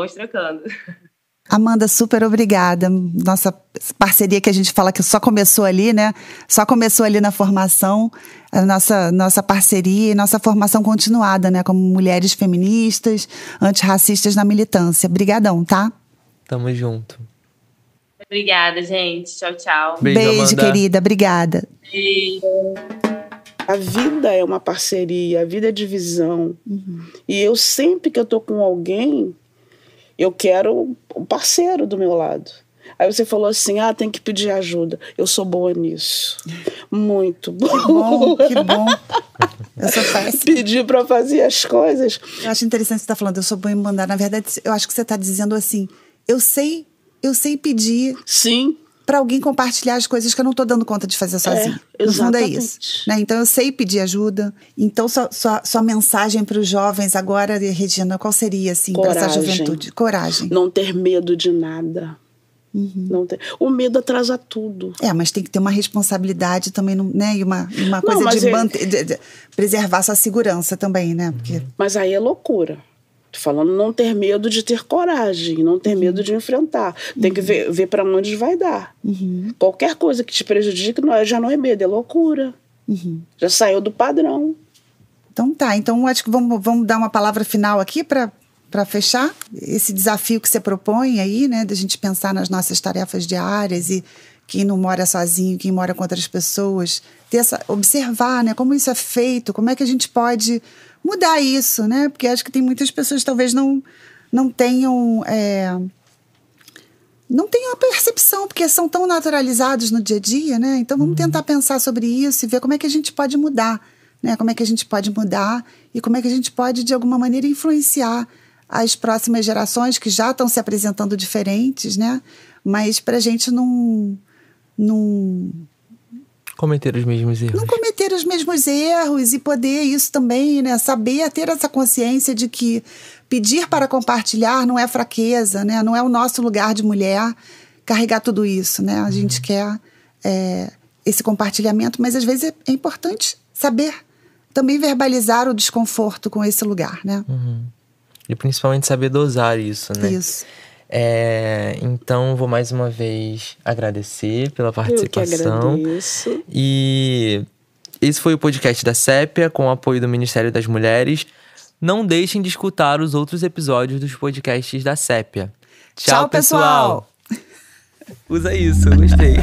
Amanda, super obrigada. Nossa parceria que a gente fala que só começou ali, né? Só começou ali na formação, a nossa parceria e nossa formação continuada, né? Como mulheres feministas, antirracistas na militância. Brigadão, tá? Tamo junto. Obrigada, gente. Tchau, tchau. Beijo, querida. Obrigada. Beijo. A vida é uma parceria, a vida é divisão. E eu sempre que eu tô com alguém, eu quero um parceiro do meu lado. Aí você falou assim, tem que pedir ajuda. Eu sou boa nisso. Muito boa. Que bom. Eu sou péssima. Pedir para fazer as coisas. Eu acho interessante você estar falando, eu sou boa em mandar. Na verdade, eu acho que você está dizendo assim, eu sei pedir. Sim. Para alguém compartilhar as coisas que eu não estou dando conta de fazer sozinha. No fundo é isso. Né? Então eu sei pedir ajuda. Então sua mensagem para os jovens agora, Regina, qual seria assim para essa juventude? Coragem. Não ter medo de nada. Não ter... O medo atrasa tudo. Mas tem que ter uma responsabilidade também, né? E uma coisa de preservar sua segurança também, né? Porque... Mas aí é loucura. Tô falando não ter medo de ter coragem, não ter medo de enfrentar. Tem que ver para onde vai dar. Qualquer coisa que te prejudique já não é medo, é loucura. Já saiu do padrão. Então tá, então acho que vamos dar uma palavra final aqui para fechar esse desafio que você propõe aí, né? Da gente pensar nas nossas tarefas diárias e quem não mora sozinho, quem mora com outras pessoas, observar, né? Como isso é feito, como é que a gente pode mudar isso, né? Porque acho que tem muitas pessoas que talvez não tenham a percepção, porque são tão naturalizados no dia a dia, né? Então vamos tentar pensar sobre isso e ver como é que a gente pode mudar, né? Como é que a gente pode mudar e como é que a gente pode, de alguma maneira, influenciar as próximas gerações que já estão se apresentando diferentes, né? Mas pra gente não cometer os mesmos erros. Não cometer os mesmos erros e poder isso também, né? Saber ter essa consciência de que pedir para compartilhar não é fraqueza, né? Não é o nosso lugar de mulher carregar tudo isso, né? A gente quer esse compartilhamento, mas às vezes é importante saber também verbalizar o desconforto com esse lugar, né? E principalmente saber dosar isso, né? Isso. Então, vou mais uma vez agradecer pela participação. Eu que agradeço. E esse foi o podcast da Sépia, com o apoio do Ministério das Mulheres. Não deixem de escutar os outros episódios dos podcasts da Sépia. Tchau, pessoal! Usa isso, gostei.